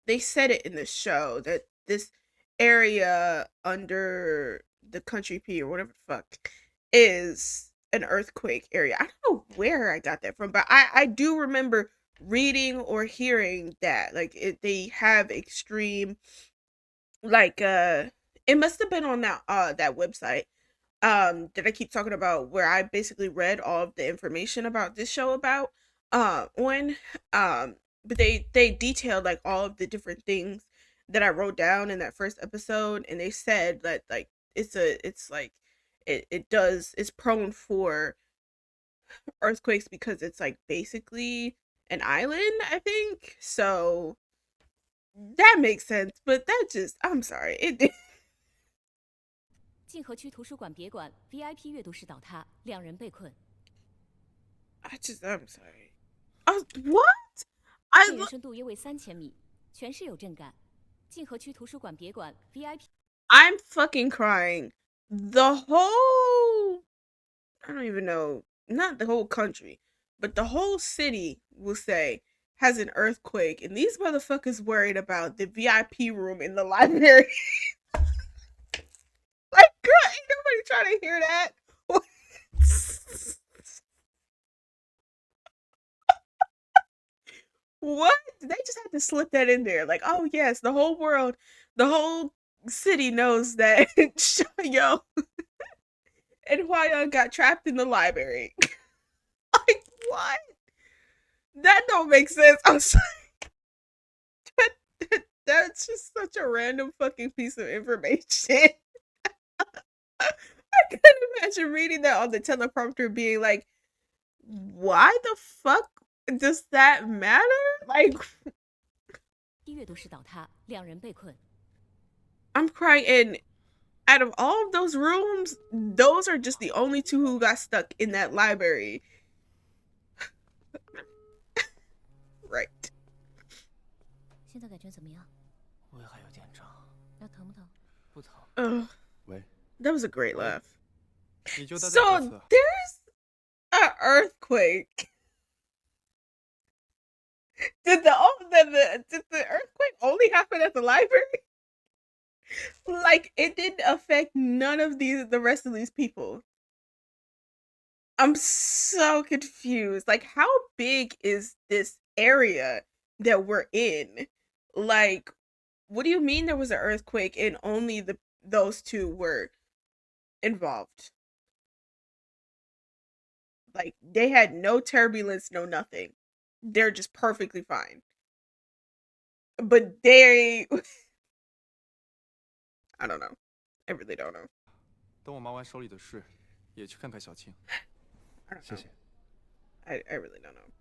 they said it in the show that this area under the country P or whatever the fuck is an earthquake area. I don't know where I got that from, but I do remember reading or hearing that like they have extreme like it must have been on that website that I keep talking about where I basically read all of the information about this show about on but they detailed like all of the different things that I wrote down in that first episode, and they said that like it's like it's prone for earthquakes because it's like basically an island, I think. So that makes sense, but that just I'm sorry. It 近河区图书馆别馆 VIP 阅读室倒塌，2人被困。I'm sorry. What? I 震源深度约为3000米，全市有震感。近河区图书馆别馆 VIP。I'm fucking crying. The whole I don't even know, not the whole country, but the whole city will say has an earthquake, and these motherfuckers worried about the VIP room in the library. Like, girl, ain't nobody trying to hear that. What? They just had to slip that in there. Like, oh yes, the whole world, the whole city knows that yo and Hwayoung got trapped in the library. Like, what? That don't make sense. I'm sorry. That's just such a random fucking piece of information. I couldn't imagine reading that on the teleprompter being like, why the fuck does that matter? Like, 阅读室倒塌，2人被困。 I'm crying. And out of all of those rooms, those are just the only two who got stuck in that library. Right. 现在感觉怎么样？胃还有点胀，那疼不疼？不疼。喂， That was a great laugh. 你就待在 So 这侧。 there's an earthquake. Did the earthquake only happen at the library? Like it didn't affect none of the rest of these people. I'm so confused. Like, how big is this area that we're in? Like, what do you mean there was an earthquake and only those two were involved? Like, they had no turbulence, no nothing. They're just perfectly fine. But they I don't know. I really don't know. 等我忙完手里的事，也去看看小青。 I don't 谢 know. 谢。I really don't know.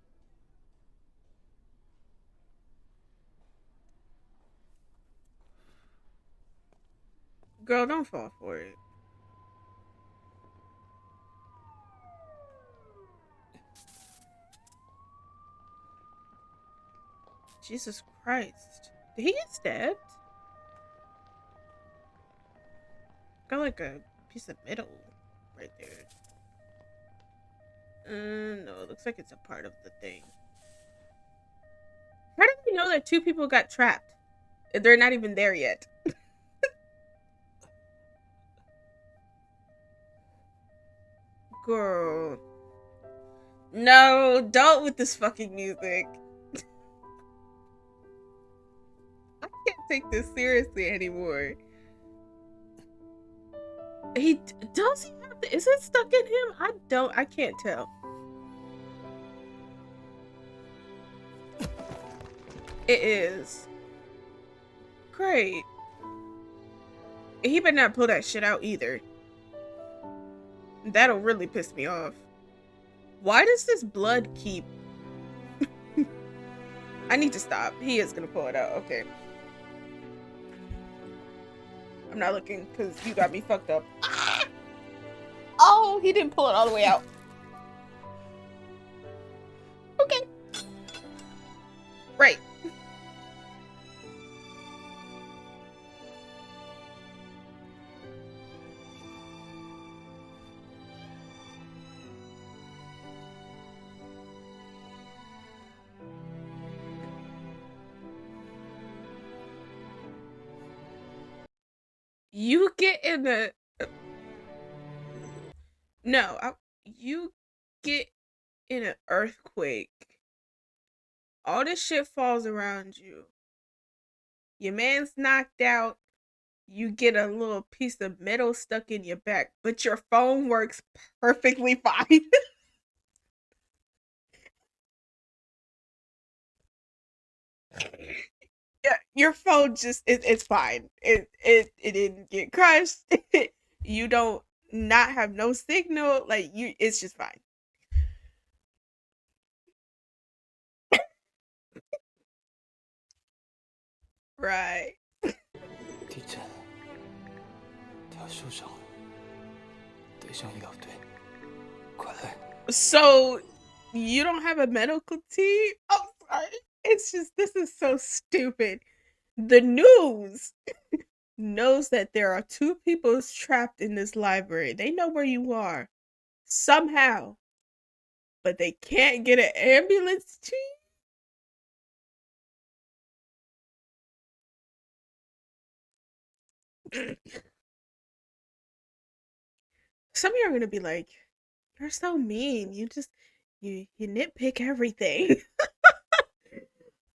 Girl, don't fall for it. Jesus Christ. Did he get stabbed? Got like a piece of metal. right there. No, it looks like it's a part of the thing. How did we know that 2 people got trapped? They're not even there yet. Girl. No, don't with this fucking music. I can't take this seriously anymore. Does he have the, is it stuck in him? I can't tell. It is. Great. He better not pull that shit out either. That'll really piss me off. Why does this blood keep... I need to stop. He is gonna pull it out. Okay. I'm not looking because you got me fucked up. Oh, he didn't pull it all the way out. Okay. Right. You get in the... you get in an earthquake. All this shit falls around you. Your man's knocked out. You get a little piece of metal stuck in your back, but your phone works perfectly fine. Yeah, your phone just it's fine. It didn't get crushed. You don't not have no signal. Like it's just fine. Right. 地震，他要受伤了，得上医疗队，快来！ So you don't have a medical team? Oh, sorry. It's just this is so stupid. The news knows that there are 2 people trapped in this library. They know where you are somehow, but they can't get an ambulance to you. Some of you are gonna be like, "You're so mean. You nitpick everything."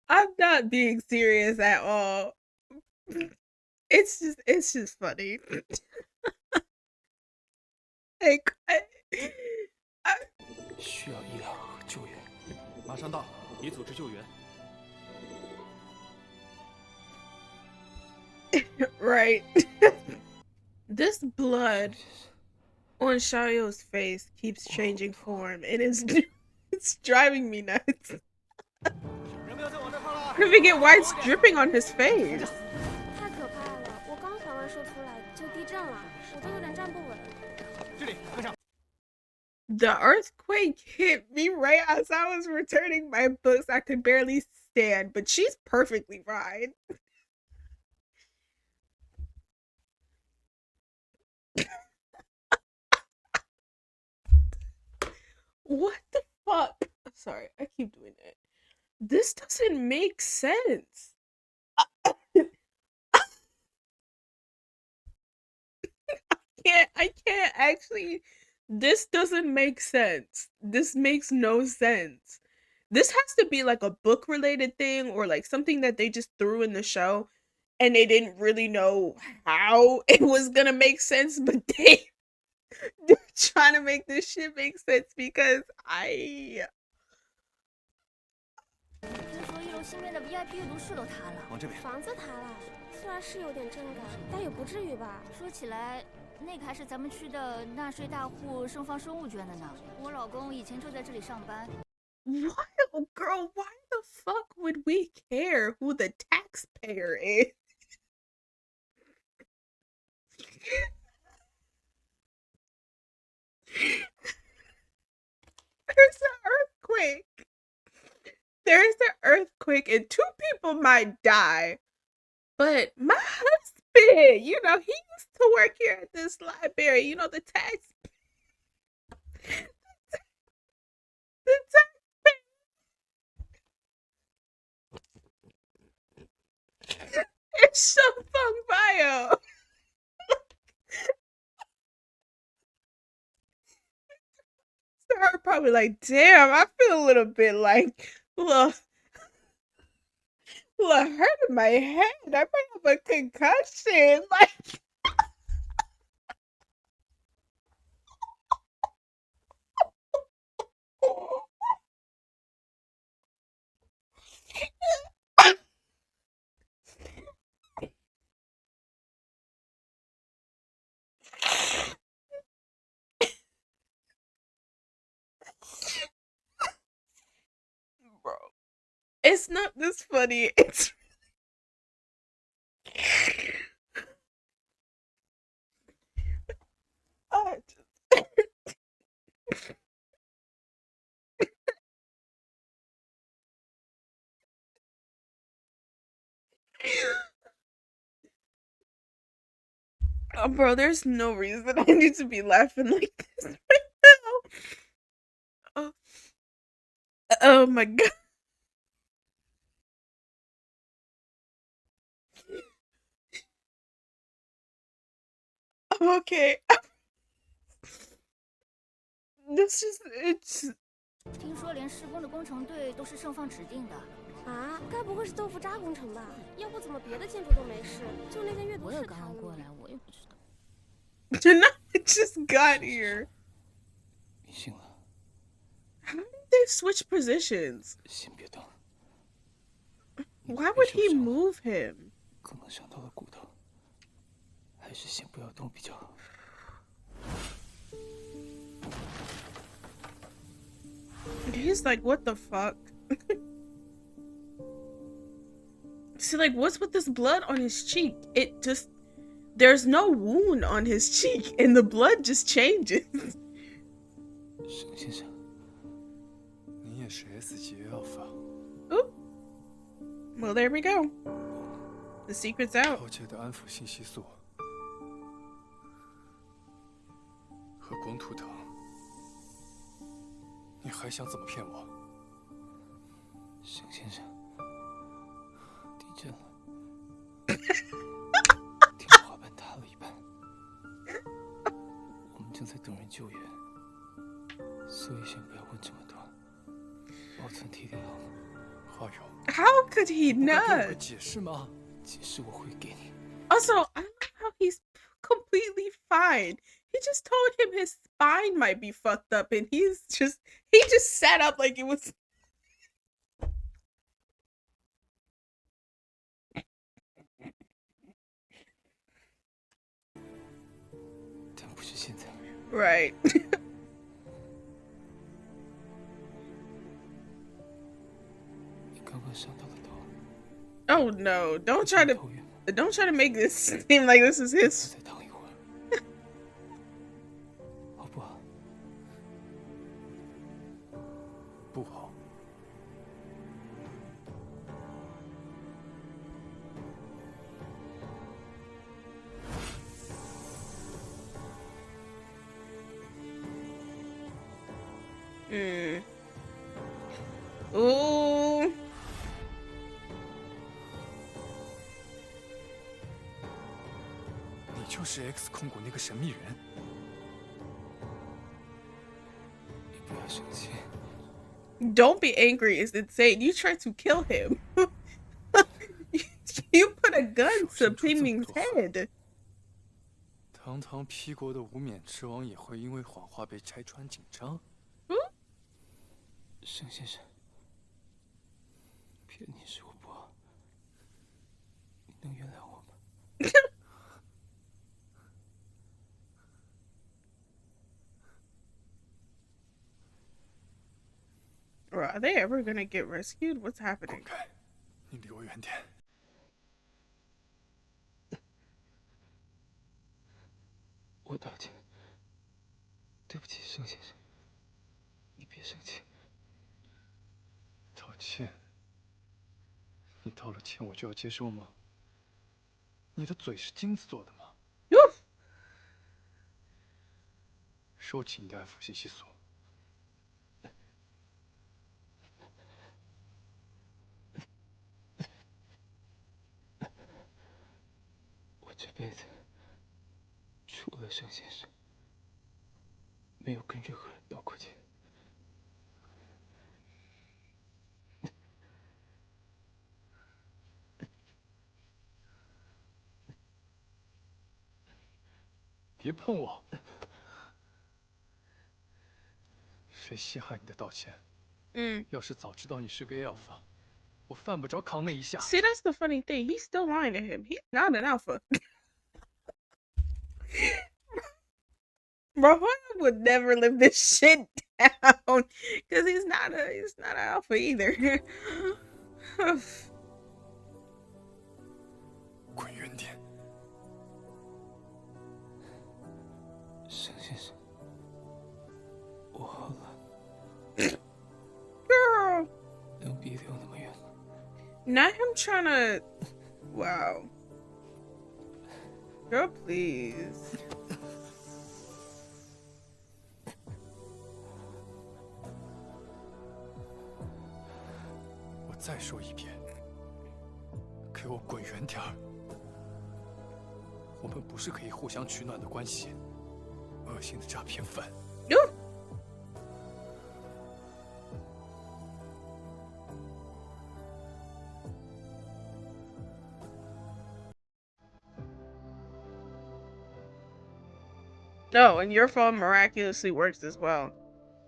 I'm not being serious at all. It's just funny. Like, 需要医疗和救援，马上到，已组织救援。 right. This blood on Xiao's face keeps changing form. It's driving me nuts. How did we get white dripping on his face? 太可怕了！我刚还完射出来就地震了，我都有点站不稳。这里，跟上。 The earthquake hit me right as I was returning my books. I could barely stand, but she's perfectly fine. What the fuck? Sorry, I keep doing that. This doesn't make sense. I can't actually. This doesn't make sense. This makes no sense. This has to be like a book related thing or like something that they just threw in the show and they didn't really know how it was gonna make sense, but they're trying to make this shit make sense because 听说1楼新面的 VIP 阅读室都塌了，往这边。房子塌了，虽然是有点震感，但也不至于吧？说起来，那个还是咱们区的纳税大户盛放生物捐的呢。我老公以前就在这里上班。why, oh girl, why the fuck would we care who the taxpayer is? There's an earthquake. There's an earthquake and 2 people might die. But my husband, he used to work here at this library. The tax her probably like, damn, I feel a little bit like, look, hurt in my head. I might have a concussion. Like, bro, it's not this funny. It's I just... Bro, there's no reason I need to be laughing like this right now. Oh, oh my god. I'm okay. This is it's 听说连施工的工程队都是盛放指定的。啊，该不会是豆腐渣工程吧？要不怎么别的建筑都没事，就那间阅读室塌了。过来，我也不知道。Tonight just got here. 你醒了。How did they switch positions? 先别动。Why would he move him? 可能伤到了骨头，还是先不要动比较好。He's like, what the fuck? See, like, what's with this blood on his cheek? It just, there's no wound on his cheek, and the blood just changes. 沈先生，你也是 SGL 发。 Oop. Well, there we go. The secret's out. 高阶的安抚信息素和光图腾，你还想怎么骗我？沈先生，地震了，天花板塌了一半，我们正在等人救援，所以先不要问这么多，保存体力好吗？花荣， How could he 不会给我 not? 个解释吗？解释我会给你。 Also, I love how he's completely fine. He just told him his spine might be fucked up, and he just sat up like it was. 但不是现在。Right. 你刚刚伤到了头。 Oh no! Don't try to 头晕吗？ don't try to make this seem like this is his. 再躺一会儿，好不好？不好。Ooh. 你就是 X 控股那个神秘人。你不要生气。 Don't be angry. It's insane. You tried to kill him. You put a gun to Pingming's head. 堂堂 P 国的无冕之王也会因为谎话被拆穿紧张？沈先生，骗你是我不好，你能原谅我吗？ Are they ever gonna get rescued? What's 滚 happening? 开！你离我远点。我道歉，对不起，盛先生，你别生气。道歉？你道了歉我就要接受吗？你的嘴是金子做的吗？收起你的安抚信息素。我这辈子除了盛先生，没有跟任何人道过歉。别碰我！谁稀罕你的道歉？要是早知道你是个 alpha， 我犯不着扛那一下。See, that's the funny thing. He's still lying to him. He's not an alpha. Bro, would never live this shit down because he's not an alpha either. 滚远点！沈先生，我好了。Girl. 能别离我那么远吗？ Not him trying to. Wow. Girl, please. 我再说一遍，给我滚远点儿！我们不是可以互相取暖的关系，恶心的诈骗犯。No, and your phone miraculously works as well.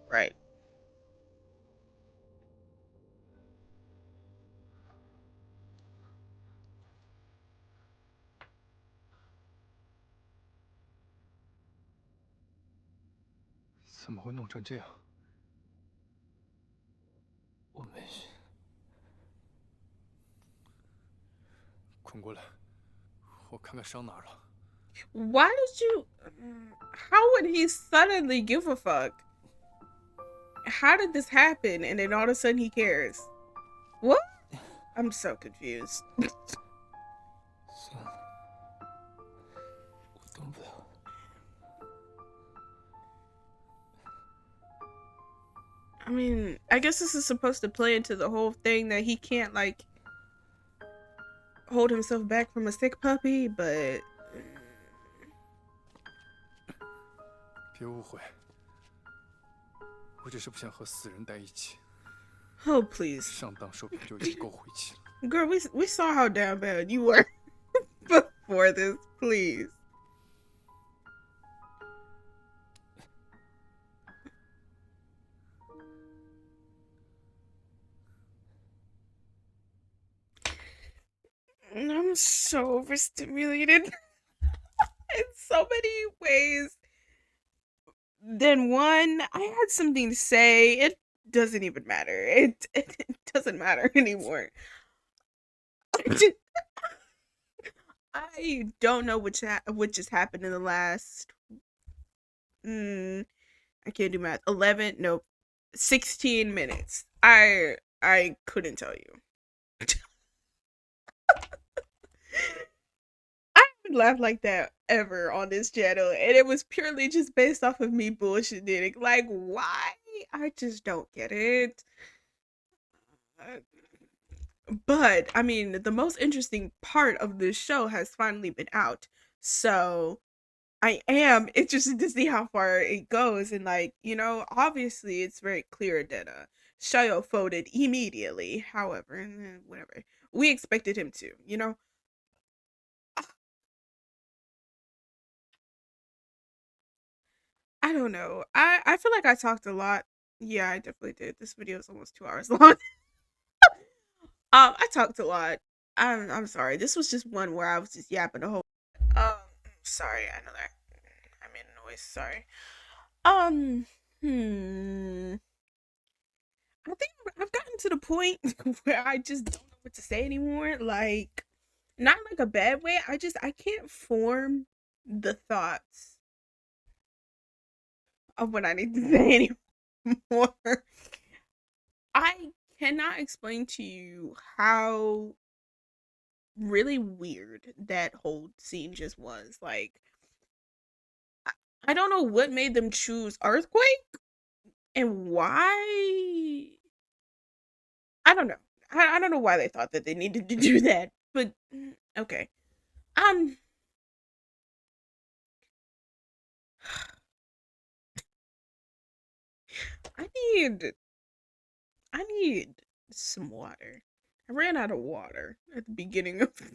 Right. “怎么会弄成这样？”我没事。滚过来，我看看伤哪儿了。Why did you? How would he suddenly give a fuck? How did this happen? And then all of a sudden he cares. What? I'm so confused. 算了，我动不了。I mean, I guess this is supposed to play into the whole thing that he can't like hold himself back from a sick puppy, but 别误会，我只是不想和死人待一起。 Oh, please. 上当受骗就已经够晦气了。Girl, we saw how down bad you were before this. Please. I'm so overstimulated in so many ways. Then one, I had something to say. It doesn't even matter. It doesn't matter anymore. I don't know what just happened in the last. I can't do math. 11, nope, 16 minutes. I couldn't tell you. I haven't laughed like that ever on this channel, and it was purely just based off of me bullshitting. Like, why? I just don't get it. But I mean, the most interesting part of this show has finally been out, so I am interested to see how far it goes. And like, you know, obviously it's very clear that Shayo folded immediately. However, whatever, we expected him to, you know. I don't know. I feel like I talked a lot. Yeah, I definitely did. This video is almost 2 hours long. I talked a lot. I'm sorry. This was just one where I was just yapping the whole. Sorry. I know that I made a noise. Sorry. I think I've gotten to the point where I just don't know what to say anymore. Like, not in like a bad way. I can't form the thoughts of what I need to say anymore. I cannot explain to you how really weird that whole scene just was. Like, I don't know what made them choose Earthquake and why. I don't know. I don't know why they thought that they needed to do that, but okay. I need some water. I ran out of water at the beginning of the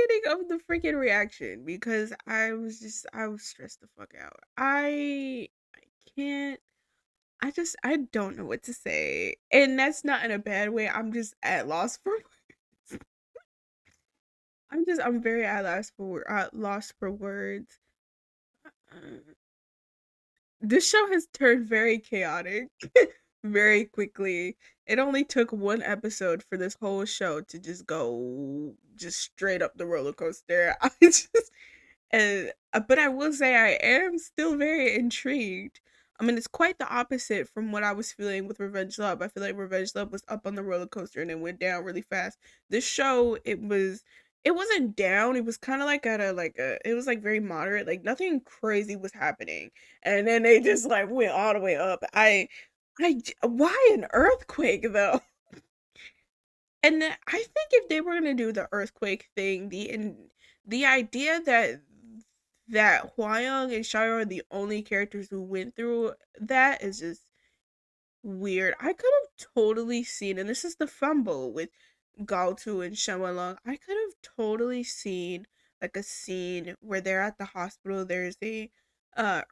beginning of the freaking reaction because I was stressed the fuck out. I can't. I don't know what to say, and that's not in a bad way. I'm just at loss for words. I'm very at lost for words. Uh, this show has turned very chaotic very quickly. It only took one episode for this whole show to just go just straight up the roller coaster. I just and but I will say I am still very intrigued. I mean, it's quite the opposite from what I was feeling with Revenge Love. I feel like Revenge Love was up on the roller coaster and then went down really fast. This show, it wasn't down. It was kind of like at a it was like very moderate. Like nothing crazy was happening, and then they just like went all the way up. Why an earthquake though? And I think if they were gonna do the earthquake thing, the idea that Hwayoung and Shayo are the only characters who went through that is just weird. I could have totally seen, and this is the fumble with Galtu and Shenwalong. I could have totally seen like a scene where they're at the hospital. There's a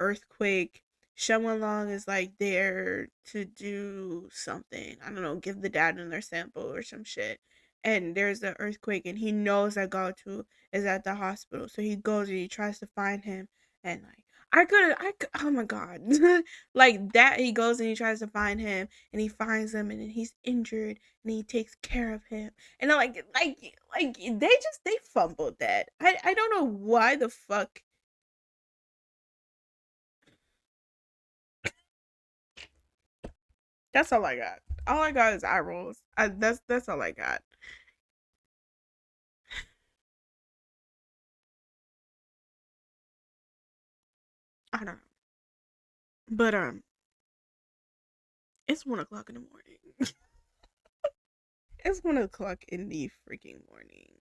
earthquake. Shenwalong is like there to do something. I don't know, give the dad another sample or some shit. And there's the earthquake, and he knows that Galtu is at the hospital, so he goes and he tries to find him. And like oh my god, like that. He goes and he tries to find him, and he finds him, and then he's injured, and he takes care of him. And I'm like they fumbled that. I don't know why the fuck. That's all I got. All I got is eye rolls. That's all I got. I don't know, but it's 1 o'clock in the morning. It's 1 o'clock in the freaking morning.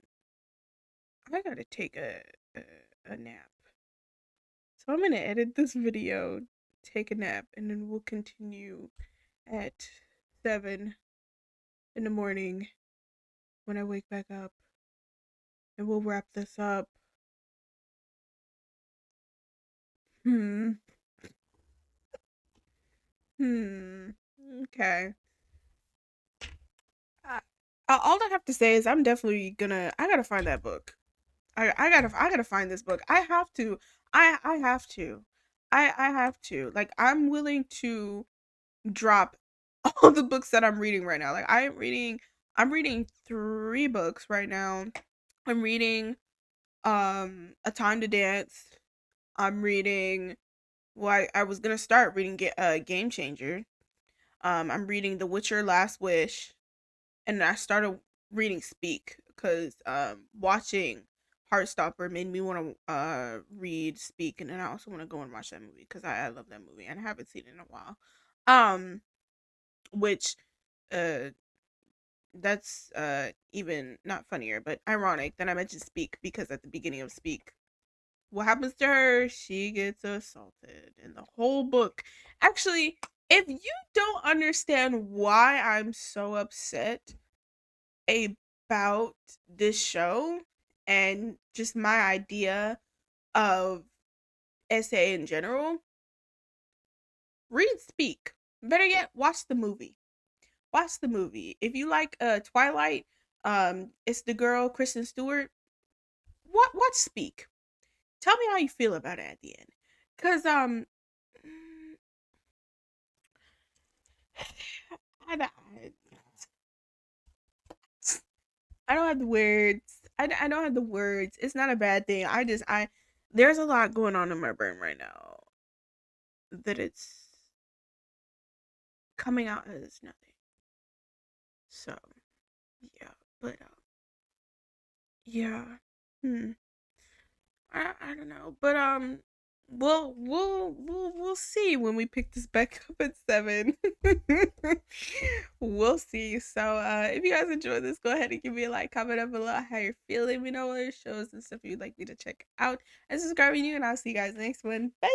I gotta take a nap. So I'm gonna edit this video, take a nap, and then we'll continue at 7 in the morning when I wake back up. And we'll wrap this up. Okay. All I have to say is I'm definitely I gotta find that book. I gotta find this book. I have to. I have to. I have to. Like I'm willing to drop all the books that I'm reading right now. Like I'm reading 3 books right now. I'm reading A Time to Dance. I'm reading I was gonna start reading Game Changer. I'm reading The Witcher Last Wish, and I started reading Speak because watching Heartstopper made me want to read Speak, and then I also want to go and watch that movie because I love that movie and I haven't seen it in a while. Which uh that's even not funnier but ironic that I mentioned Speak because at the beginning of Speak, what happens to her? She gets assaulted in the whole book. Actually, if you don't understand why I'm so upset about this show and just my idea of SA in general, read Speak. Better yet, watch the movie. Watch the movie. If you like Twilight, it's the girl Kristen Stewart. Watch Speak. Tell me how you feel about it at the end. Cause I, I don't have the words. I don't have the words. It's not a bad thing. There's a lot going on in my brain right now that it's coming out as nothing. So yeah, but yeah. Hmm. I don't know, but we'll see when we pick this back up at 7. We'll see. So if you guys enjoyed this, go ahead and give me a like, comment down below how you're feeling. Let me know what shows and stuff you'd like me to check out, and subscribe if you're new, and I'll see you guys next one. Bye.